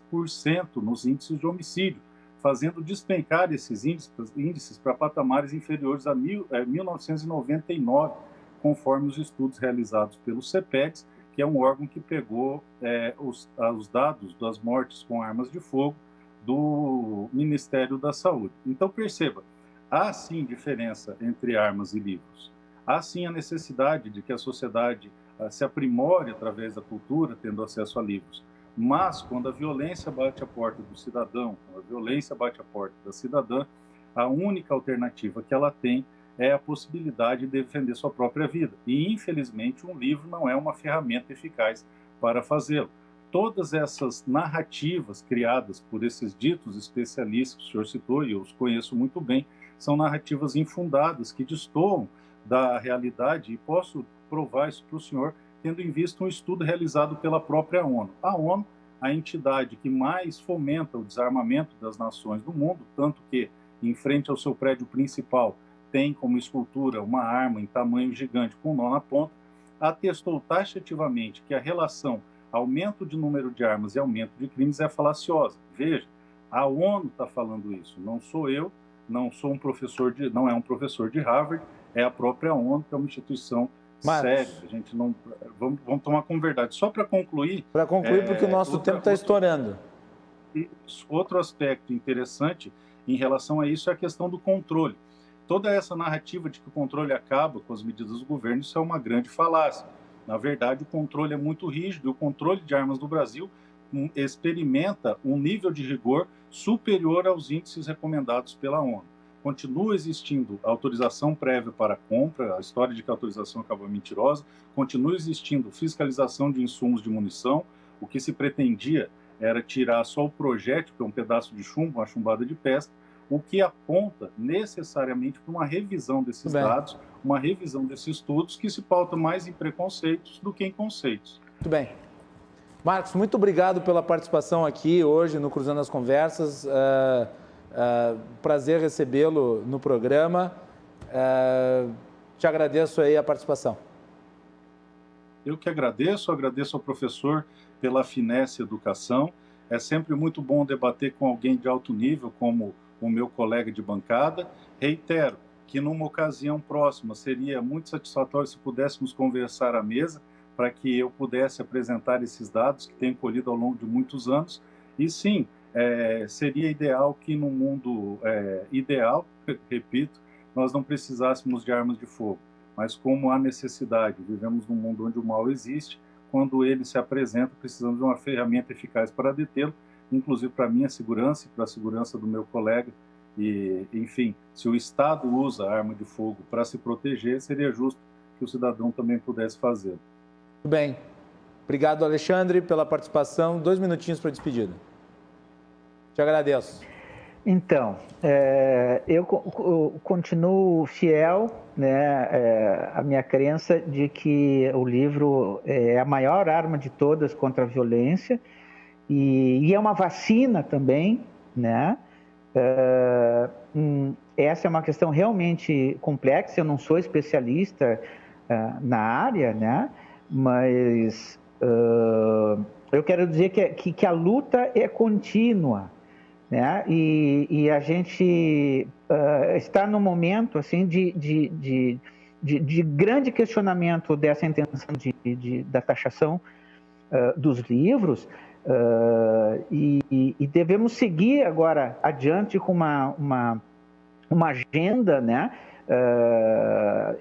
nos índices de homicídio, fazendo despencar esses índices para patamares inferiores a 1999, conforme os estudos realizados pelo CEPEX, que é um órgão que pegou os dados das mortes com armas de fogo do Ministério da Saúde. Então, perceba, há sim diferença entre armas e livros. Há sim a necessidade de que a sociedade se aprimore através da cultura, tendo acesso a livros. Mas, quando a violência bate a porta do cidadão, quando a violência bate a porta da cidadã, a única alternativa que ela tem é a possibilidade de defender sua própria vida. E, infelizmente, um livro não é uma ferramenta eficaz para fazê-lo. Todas essas narrativas criadas por esses ditos especialistas que o senhor citou, e eu os conheço muito bem, são narrativas infundadas, que destoam da realidade, e posso provar isso para o senhor, tendo em vista um estudo realizado pela própria ONU. A ONU, a entidade que mais fomenta o desarmamento das nações do mundo, tanto que, em frente ao seu prédio principal, tem como escultura uma arma em tamanho gigante com um nó na ponta, atestou taxativamente que a relação aumento de número de armas e aumento de crimes é falaciosa. Veja, a ONU está falando isso, não sou eu, não é um professor de Harvard, é a própria ONU, que é uma instituição séria. A gente não vamos tomar como verdade. Só para concluir... Para concluir, porque o nosso tempo está estourando. Outro aspecto interessante em relação a isso é a questão do controle. Toda essa narrativa de que o controle acaba com as medidas do governo, isso é uma grande falácia. Na verdade, o controle é muito rígido, e o controle de armas no Brasil experimenta um nível de rigor superior aos índices recomendados pela ONU. Continua existindo autorização prévia para compra, a história de que a autorização acabou mentirosa, continua existindo fiscalização de insumos de munição, o que se pretendia era tirar só o projétil, que é um pedaço de chumbo, uma chumbada de pesca, o que aponta necessariamente para uma revisão desses dados, uma revisão desses estudos, que se pauta mais em preconceitos do que em conceitos. Muito bem. Marcos, muito obrigado pela participação aqui hoje no Cruzando as Conversas. Prazer recebê-lo no programa. Te agradeço aí a participação. Eu que agradeço ao professor pela finesse e educação. É sempre muito bom debater com alguém de alto nível, como o meu colega de bancada. Reitero que numa ocasião próxima seria muito satisfatório se pudéssemos conversar à mesa, para que eu pudesse apresentar esses dados que tenho colhido ao longo de muitos anos. E sim, seria ideal que no mundo ideal, repito, nós não precisássemos de armas de fogo. Mas como há necessidade, vivemos num mundo onde o mal existe, quando ele se apresenta, precisamos de uma ferramenta eficaz para detê-lo, inclusive para a minha segurança e para a segurança do meu colega. E, enfim, se o Estado usa a arma de fogo para se proteger, seria justo que o cidadão também pudesse fazê-lo. Muito bem. Obrigado, Alexandre, pela participação. 2 minutinhos para a despedida. Te agradeço. Então, eu continuo fiel, né, à minha crença de que o livro é a maior arma de todas contra a violência e é uma vacina também, né? essa é uma questão realmente complexa, eu não sou especialista na área, né? Mas eu quero dizer que a luta é contínua, né? E a gente está no momento assim, de grande questionamento dessa intenção da taxação dos livros, e devemos seguir agora adiante com uma agenda, né,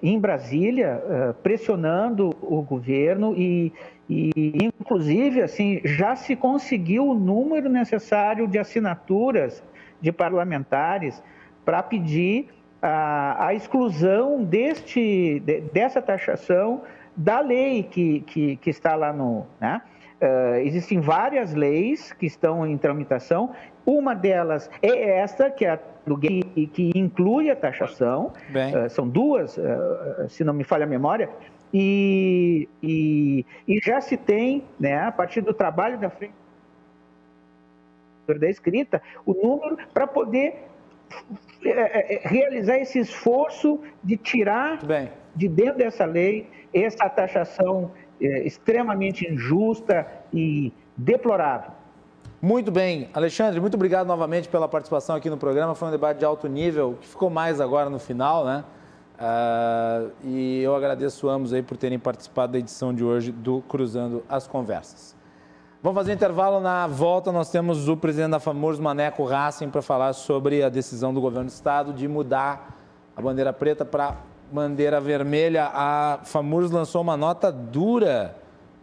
em Brasília, pressionando o governo e inclusive assim, já se conseguiu o número necessário de assinaturas de parlamentares para pedir a exclusão dessa taxação da lei que está lá no... Né? Existem várias leis que estão em tramitação. Uma delas é esta, que é a que inclui a taxação. São duas, se não me falha a memória. E já se tem, né, a partir do trabalho da frente da escrita, o número para poder realizar esse esforço de tirar de dentro dessa lei essa taxação extremamente injusta e deplorável. Muito bem. Alexandre, muito obrigado novamente pela participação aqui no programa. Foi um debate de alto nível, que ficou mais agora no final, né? E eu agradeço ambos aí por terem participado da edição de hoje do Cruzando as Conversas. Vamos fazer um intervalo. Na volta nós temos o presidente da FAMURS, Maneco Hassen, para falar sobre a decisão do governo do estado de mudar a bandeira preta para bandeira vermelha. A FAMURS lançou uma nota dura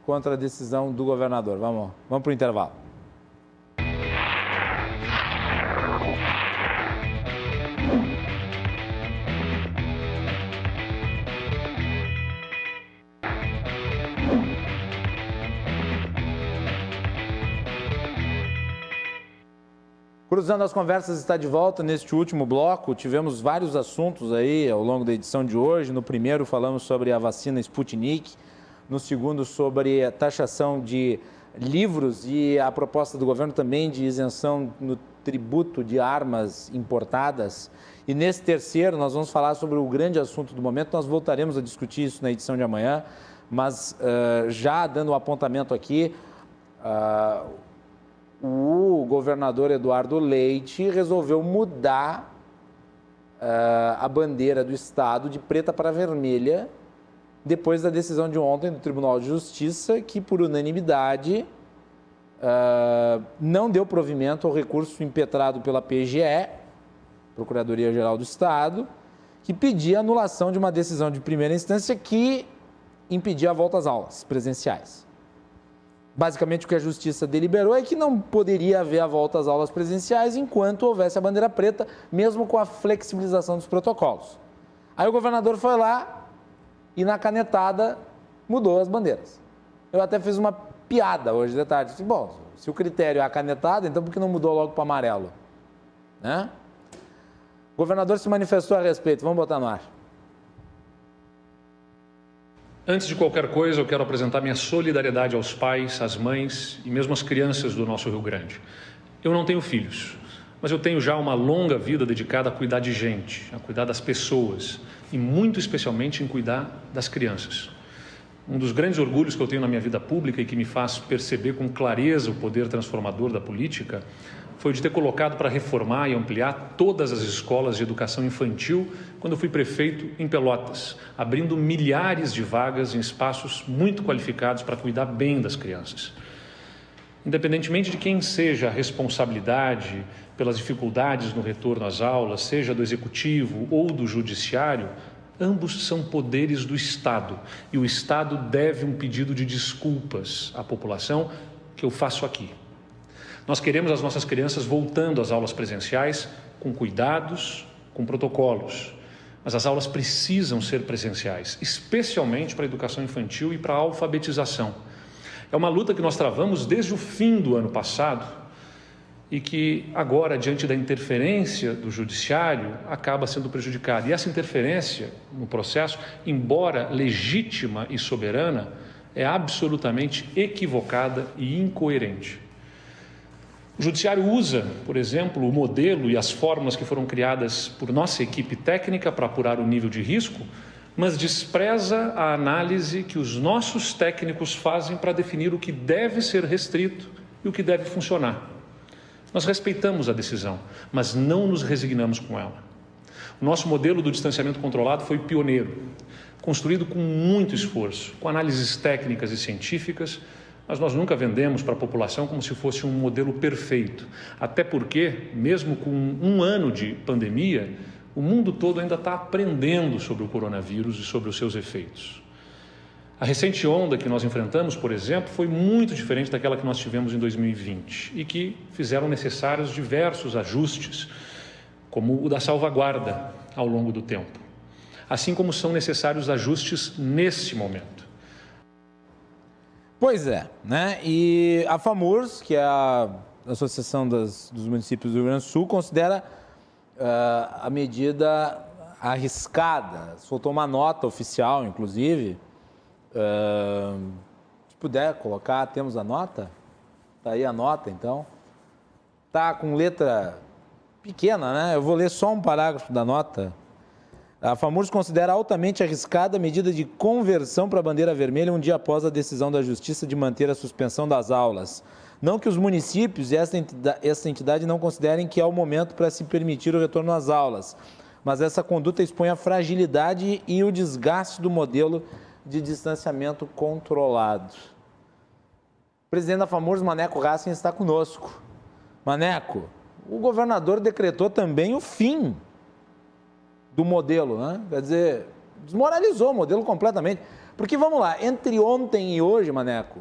contra a decisão do governador. Vamos para o intervalo. Cruzando as Conversas está de volta. Neste último bloco, tivemos vários assuntos aí ao longo da edição de hoje. No primeiro, falamos sobre a vacina Sputnik. No segundo, sobre a taxação de livros e a proposta do governo também de isenção no tributo de armas importadas. E nesse terceiro, nós vamos falar sobre o grande assunto do momento. Nós voltaremos a discutir isso na edição de amanhã, mas já dando um apontamento aqui... o governador Eduardo Leite resolveu mudar a bandeira do estado de preta para vermelha depois da decisão de ontem do Tribunal de Justiça, que por unanimidade não deu provimento ao recurso impetrado pela PGE, Procuradoria-Geral do Estado, que pedia anulação de uma decisão de primeira instância que impedia a volta às aulas presenciais. Basicamente, o que a Justiça deliberou é que não poderia haver a volta às aulas presenciais enquanto houvesse a bandeira preta, mesmo com a flexibilização dos protocolos. Aí o governador foi lá e, na canetada, mudou as bandeiras. Eu até fiz uma piada hoje de tarde. Disse, bom, se o critério é a canetada, então por que não mudou logo para amarelo? Né? O governador se manifestou a respeito. Vamos botar no ar. Antes de qualquer coisa, eu quero apresentar minha solidariedade aos pais, às mães e mesmo às crianças do nosso Rio Grande. Eu não tenho filhos, mas eu tenho já uma longa vida dedicada a cuidar de gente, a cuidar das pessoas e muito especialmente em cuidar das crianças. Um dos grandes orgulhos que eu tenho na minha vida pública e que me faz perceber com clareza o poder transformador da política foi de ter colocado para reformar e ampliar todas as escolas de educação infantil quando eu fui prefeito em Pelotas, abrindo milhares de vagas em espaços muito qualificados para cuidar bem das crianças. Independentemente de quem seja a responsabilidade pelas dificuldades no retorno às aulas, seja do Executivo ou do Judiciário, ambos são poderes do Estado e o Estado deve um pedido de desculpas à população que eu faço aqui. Nós queremos as nossas crianças voltando às aulas presenciais com cuidados, com protocolos. Mas as aulas precisam ser presenciais, especialmente para a educação infantil e para a alfabetização. É uma luta que nós travamos desde o fim do ano passado e que agora, diante da interferência do Judiciário, acaba sendo prejudicada. E essa interferência no processo, embora legítima e soberana, é absolutamente equivocada e incoerente. O Judiciário usa, por exemplo, o modelo e as fórmulas que foram criadas por nossa equipe técnica para apurar o nível de risco, mas despreza a análise que os nossos técnicos fazem para definir o que deve ser restrito e o que deve funcionar. Nós respeitamos a decisão, mas não nos resignamos com ela. O nosso modelo do distanciamento controlado foi pioneiro, construído com muito esforço, com análises técnicas e científicas, mas nós nunca vendemos para a população como se fosse um modelo perfeito. Até porque, mesmo com um ano de pandemia, o mundo todo ainda está aprendendo sobre o coronavírus e sobre os seus efeitos. A recente onda que nós enfrentamos, por exemplo, foi muito diferente daquela que nós tivemos em 2020 e que fizeram necessários diversos ajustes, como o da salvaguarda ao longo do tempo, assim como são necessários ajustes nesse momento. Pois é, né? E a FAMURS, que é a Associação dos Municípios do Rio Grande do Sul, considera a medida arriscada. Soltou uma nota oficial, inclusive. Se puder colocar, temos a nota? Está aí a nota, então. Está com letra pequena, né? Eu vou ler só um parágrafo da nota. A FAMURS considera altamente arriscada a medida de conversão para a bandeira vermelha um dia após a decisão da Justiça de manter a suspensão das aulas. Não que os municípios e essa entidade não considerem que é o momento para se permitir o retorno às aulas, mas essa conduta expõe a fragilidade e o desgaste do modelo de distanciamento controlado. O presidente da FAMURS, Maneco Hassen, está conosco. Maneco, o governador decretou também o fim do modelo, né? Quer dizer, desmoralizou o modelo completamente. Porque, vamos lá, entre ontem e hoje, Maneco,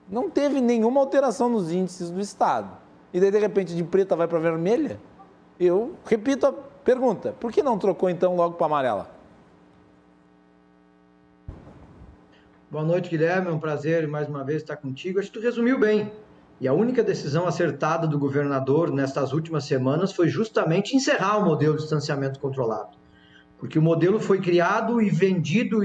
não teve nenhuma alteração nos índices do Estado. E daí, de repente, de preta vai para vermelha? Eu repito a pergunta, por que não trocou, então, logo para amarela? Boa noite, Guilherme. É um prazer, mais uma vez, estar contigo. Acho que tu resumiu bem. E a única decisão acertada do governador nestas últimas semanas foi justamente encerrar o modelo de distanciamento controlado. Porque o modelo foi criado e vendido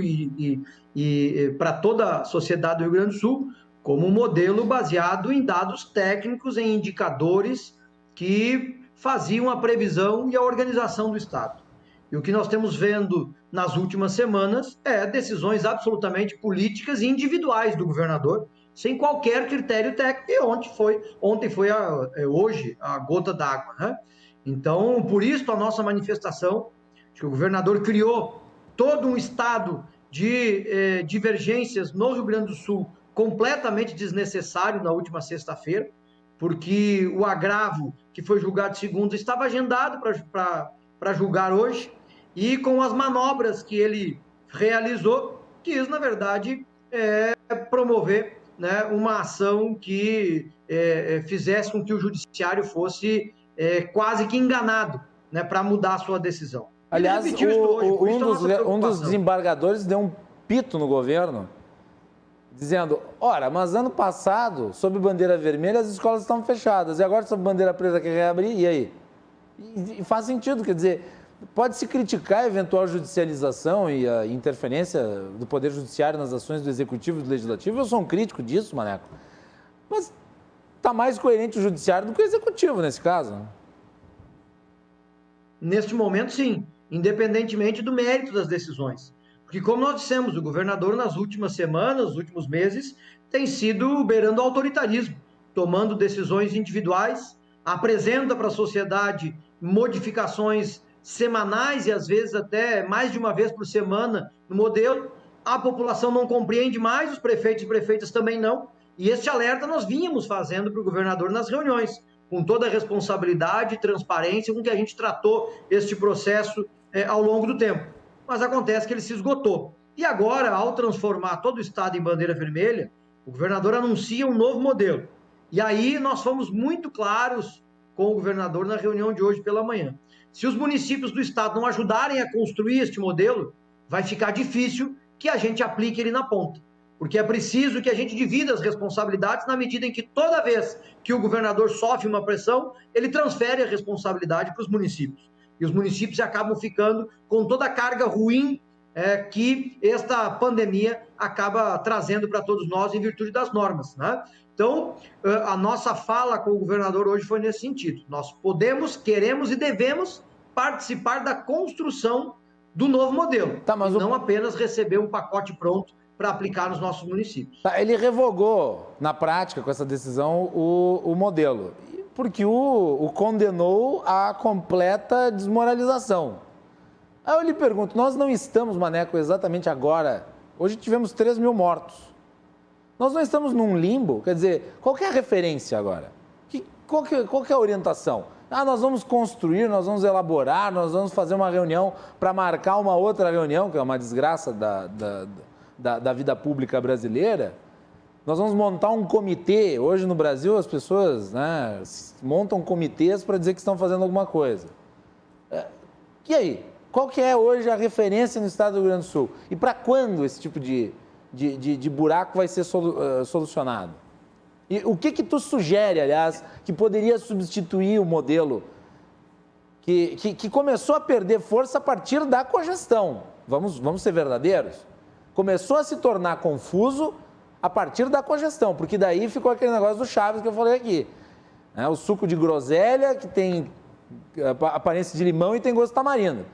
para toda a sociedade do Rio Grande do Sul como um modelo baseado em dados técnicos, em indicadores que faziam a previsão e a organização do Estado. E o que nós temos vendo nas últimas semanas é decisões absolutamente políticas e individuais do governador, sem qualquer critério técnico, e ontem foi hoje a gota d'água, né? Então, por isso a nossa manifestação, que o governador criou todo um estado de divergências no Rio Grande do Sul completamente desnecessário na última sexta-feira, porque o agravo que foi julgado segunda estava agendado para julgar hoje, e com as manobras que ele realizou, quis, na verdade, promover, né, uma ação que fizesse com que o judiciário fosse quase que enganado, né, para mudar a sua decisão. Aliás, um dos desembargadores deu um pito no governo, dizendo, ora, mas ano passado, sob bandeira vermelha, as escolas estavam fechadas, e agora sob bandeira preta quer reabrir, e aí? E faz sentido, quer dizer, pode-se criticar a eventual judicialização e a interferência do Poder Judiciário nas ações do Executivo e do Legislativo, eu sou um crítico disso, Maneco, mas está mais coerente o Judiciário do que o Executivo nesse caso. Neste momento, sim, independentemente do mérito das decisões. Porque, como nós dissemos, o governador, nas últimas semanas, nos últimos meses, tem sido beirando o autoritarismo, tomando decisões individuais, apresenta para a sociedade modificações semanais e, às vezes, até mais de uma vez por semana no modelo. A população não compreende mais, os prefeitos e prefeitas também não. E este alerta nós vínhamos fazendo para o governador nas reuniões, com toda a responsabilidade e transparência com que a gente tratou este processo ao longo do tempo. Mas acontece que ele se esgotou. E agora, ao transformar todo o Estado em bandeira vermelha, o governador anuncia um novo modelo. E aí nós fomos muito claros com o governador na reunião de hoje pela manhã. Se os municípios do Estado não ajudarem a construir este modelo, vai ficar difícil que a gente aplique ele na ponta. Porque é preciso que a gente divida as responsabilidades na medida em que toda vez que o governador sofre uma pressão, ele transfere a responsabilidade para os municípios. E os municípios acabam ficando com toda a carga ruim que esta pandemia acaba trazendo para todos nós em virtude das normas, né? Então, a nossa fala com o governador hoje foi nesse sentido. Nós podemos, queremos e devemos participar da construção do novo modelo, não apenas receber um pacote pronto para aplicar nos nossos municípios. Ele revogou, na prática, com essa decisão, o modelo, porque o condenou à completa desmoralização. Aí eu lhe pergunto, nós não estamos, Maneco, exatamente agora, hoje tivemos 3 mil mortos. Nós não estamos num limbo? Quer dizer, qual que é a referência agora? Qual que é a orientação? Nós vamos construir, nós vamos elaborar, nós vamos fazer uma reunião para marcar uma outra reunião, que é uma desgraça da vida pública brasileira. Nós vamos montar um comitê. Hoje no Brasil as pessoas, né, montam comitês para dizer que estão fazendo alguma coisa. E aí? Qual que é hoje a referência no estado do Rio Grande do Sul? E para quando esse tipo de buraco vai ser solucionado? E o que tu sugere, aliás, que poderia substituir o modelo que começou a perder força a partir da cogestão? Vamos ser verdadeiros? Começou a se tornar confuso a partir da cogestão, porque daí ficou aquele negócio do Chaves que eu falei aqui. O suco de groselha, que tem aparência de limão e tem gosto de tamarindo.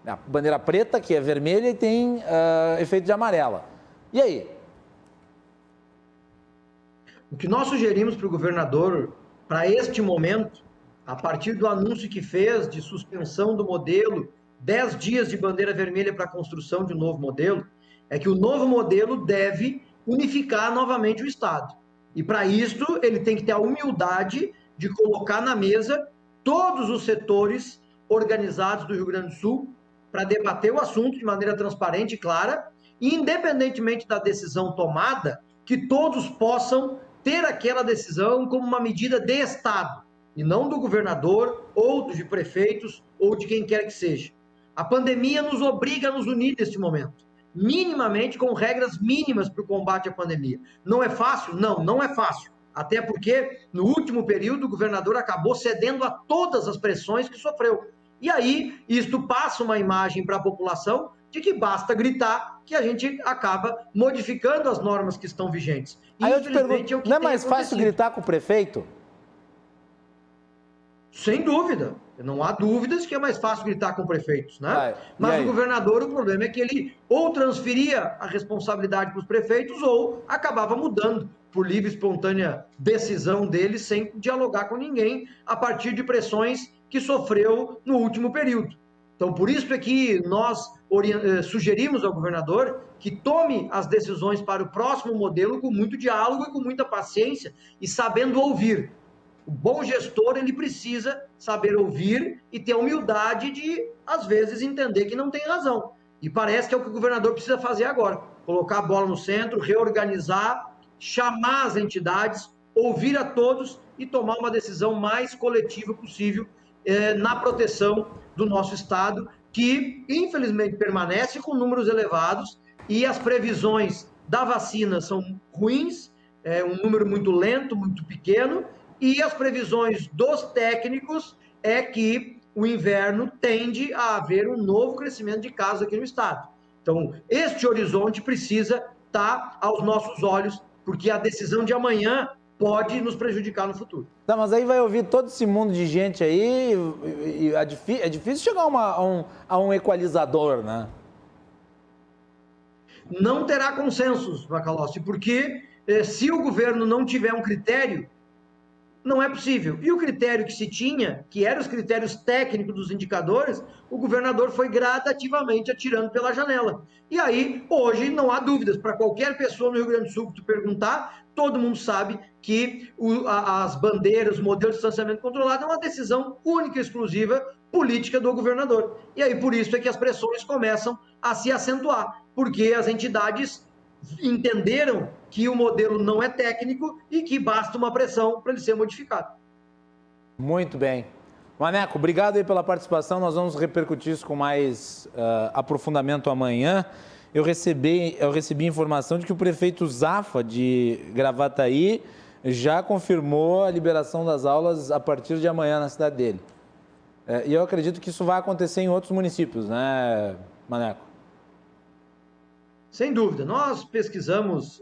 A bandeira preta, que é vermelha e tem efeito de amarela. E aí? O que nós sugerimos para o governador, para este momento, a partir do anúncio que fez de suspensão do modelo, 10 dias de bandeira vermelha para a construção de um novo modelo, é que o novo modelo deve unificar novamente o Estado. E para isso, ele tem que ter a humildade de colocar na mesa todos os setores organizados do Rio Grande do Sul para debater o assunto de maneira transparente e clara, e independentemente da decisão tomada, que todos possam ter aquela decisão como uma medida de Estado, e não do governador, ou de prefeitos, ou de quem quer que seja. A pandemia nos obriga a nos unir neste momento, minimamente com regras mínimas para o combate à pandemia. Não é fácil? Não é fácil. Até porque, no último período, o governador acabou cedendo a todas as pressões que sofreu. E aí, isto passa uma imagem para a população de que basta gritar que a gente acaba modificando as normas que estão vigentes. Aí eu te pergunto, não é mais fácil gritar com o prefeito? Sem dúvida. Não há dúvidas que é mais fácil gritar com prefeitos, né? Mas o governador, o problema é que ele ou transferia a responsabilidade para os prefeitos ou acabava mudando por livre e espontânea decisão dele, sem dialogar com ninguém, a partir de pressões que sofreu no último período. Então, por isso é que nós sugerimos ao governador que tome as decisões para o próximo modelo com muito diálogo e com muita paciência e sabendo ouvir. O bom gestor, ele precisa saber ouvir e ter a humildade de, às vezes, entender que não tem razão. E parece que é o que o governador precisa fazer agora. Colocar a bola no centro, reorganizar, chamar as entidades, ouvir a todos e tomar uma decisão mais coletiva possível na proteção do nosso Estado, que, infelizmente, permanece com números elevados e as previsões da vacina são ruins, um número muito lento, muito pequeno, e as previsões dos técnicos é que o inverno tende a haver um novo crescimento de casos aqui no Estado. Então, este horizonte precisa estar aos nossos olhos, porque a decisão de amanhã pode nos prejudicar no futuro. Tá, mas aí vai ouvir todo esse mundo de gente aí, e é difícil chegar a um equalizador, né? Não terá consensos, Macalossi, porque se o governo não tiver um critério, não é possível. E o critério que se tinha, que eram os critérios técnicos dos indicadores, o governador foi gradativamente atirando pela janela. E aí, hoje, não há dúvidas. Para qualquer pessoa no Rio Grande do Sul que tu perguntar, todo mundo sabe que as bandeiras, o modelo de distanciamento controlado é uma decisão única e exclusiva política do governador. E aí, por isso é que as pressões começam a se acentuar, porque as entidades entenderam que o modelo não é técnico e que basta uma pressão para ele ser modificado. Muito bem. Maneco, obrigado aí pela participação. Nós vamos repercutir isso com mais aprofundamento amanhã. Eu recebi informação de que o prefeito Zafa de Gravataí já confirmou a liberação das aulas a partir de amanhã na cidade dele. E eu acredito que isso vai acontecer em outros municípios, né, Maneco? Sem dúvida. Nós pesquisamos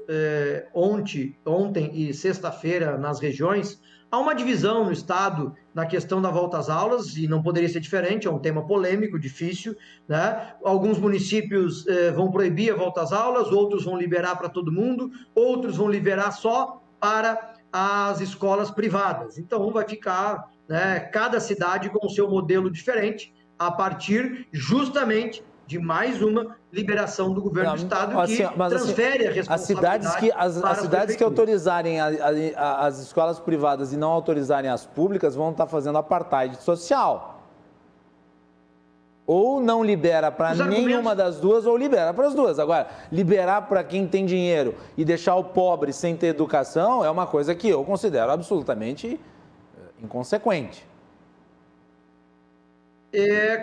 ontem e sexta-feira nas regiões. Há uma divisão no Estado na questão da volta às aulas, e não poderia ser diferente, é um tema polêmico, difícil, né? Alguns municípios vão proibir a volta às aulas, outros vão liberar para todo mundo, outros vão liberar só para as escolas privadas. Então, vai ficar, né, cada cidade com o seu modelo diferente, a partir justamente de mais uma liberação do governo do Estado que transfere a responsabilidade. As cidades que autorizarem as escolas privadas e não autorizarem as públicas vão estar fazendo apartheid social. Ou não libera para nenhuma das duas, ou libera para as duas. Agora, liberar para quem tem dinheiro e deixar o pobre sem ter educação é uma coisa que eu considero absolutamente inconsequente.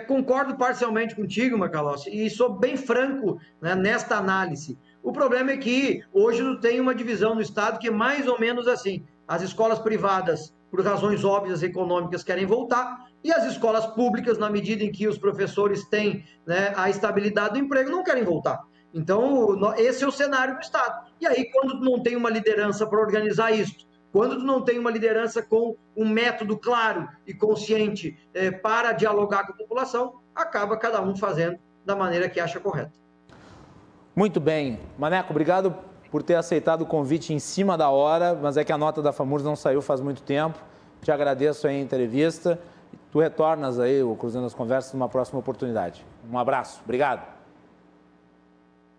Concordo parcialmente contigo, Macalossi, e sou bem franco, né, nesta análise. O problema é que hoje tem uma divisão no Estado que é mais ou menos assim. As escolas privadas, por razões óbvias econômicas, querem voltar, e as escolas públicas, na medida em que os professores têm, né, a estabilidade do emprego, não querem voltar. Então, esse é o cenário do Estado. E aí, quando tu não tem uma liderança para organizar isso, quando tu não tem uma liderança com um método claro e consciente para dialogar com a população, acaba cada um fazendo da maneira que acha correta. Muito bem. Maneco, obrigado por ter aceitado o convite em cima da hora, mas é que a nota da FAMURS não saiu faz muito tempo. Te agradeço aí a entrevista. Tu retornas aí, o Cruzando as Conversas, numa próxima oportunidade. Um abraço. Obrigado.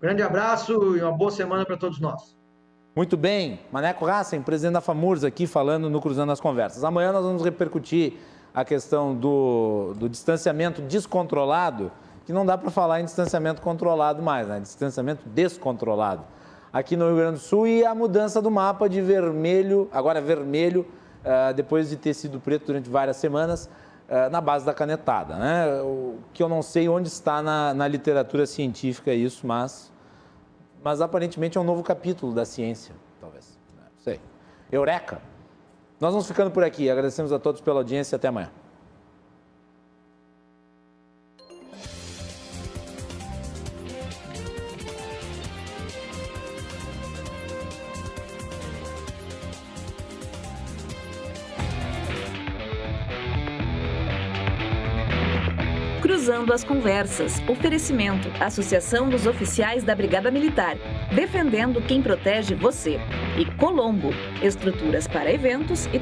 Grande abraço e uma boa semana para todos nós. Muito bem, Maneco Hassen, presidente da FAMURS, aqui falando no Cruzando as Conversas. Amanhã nós vamos repercutir a questão do distanciamento descontrolado, que não dá para falar em distanciamento controlado mais, né? Distanciamento descontrolado. Aqui no Rio Grande do Sul, e a mudança do mapa de vermelho, agora vermelho, depois de ter sido preto durante várias semanas, na base da canetada, né? O que eu não sei onde está na literatura científica isso, mas aparentemente é um novo capítulo da ciência, talvez. Não sei. Eureka! Nós vamos ficando por aqui. Agradecemos a todos pela audiência e até amanhã. Cruzando as Conversas. Oferecimento. Associação dos Oficiais da Brigada Militar. Defendendo quem protege você. E Colombo. Estruturas para eventos e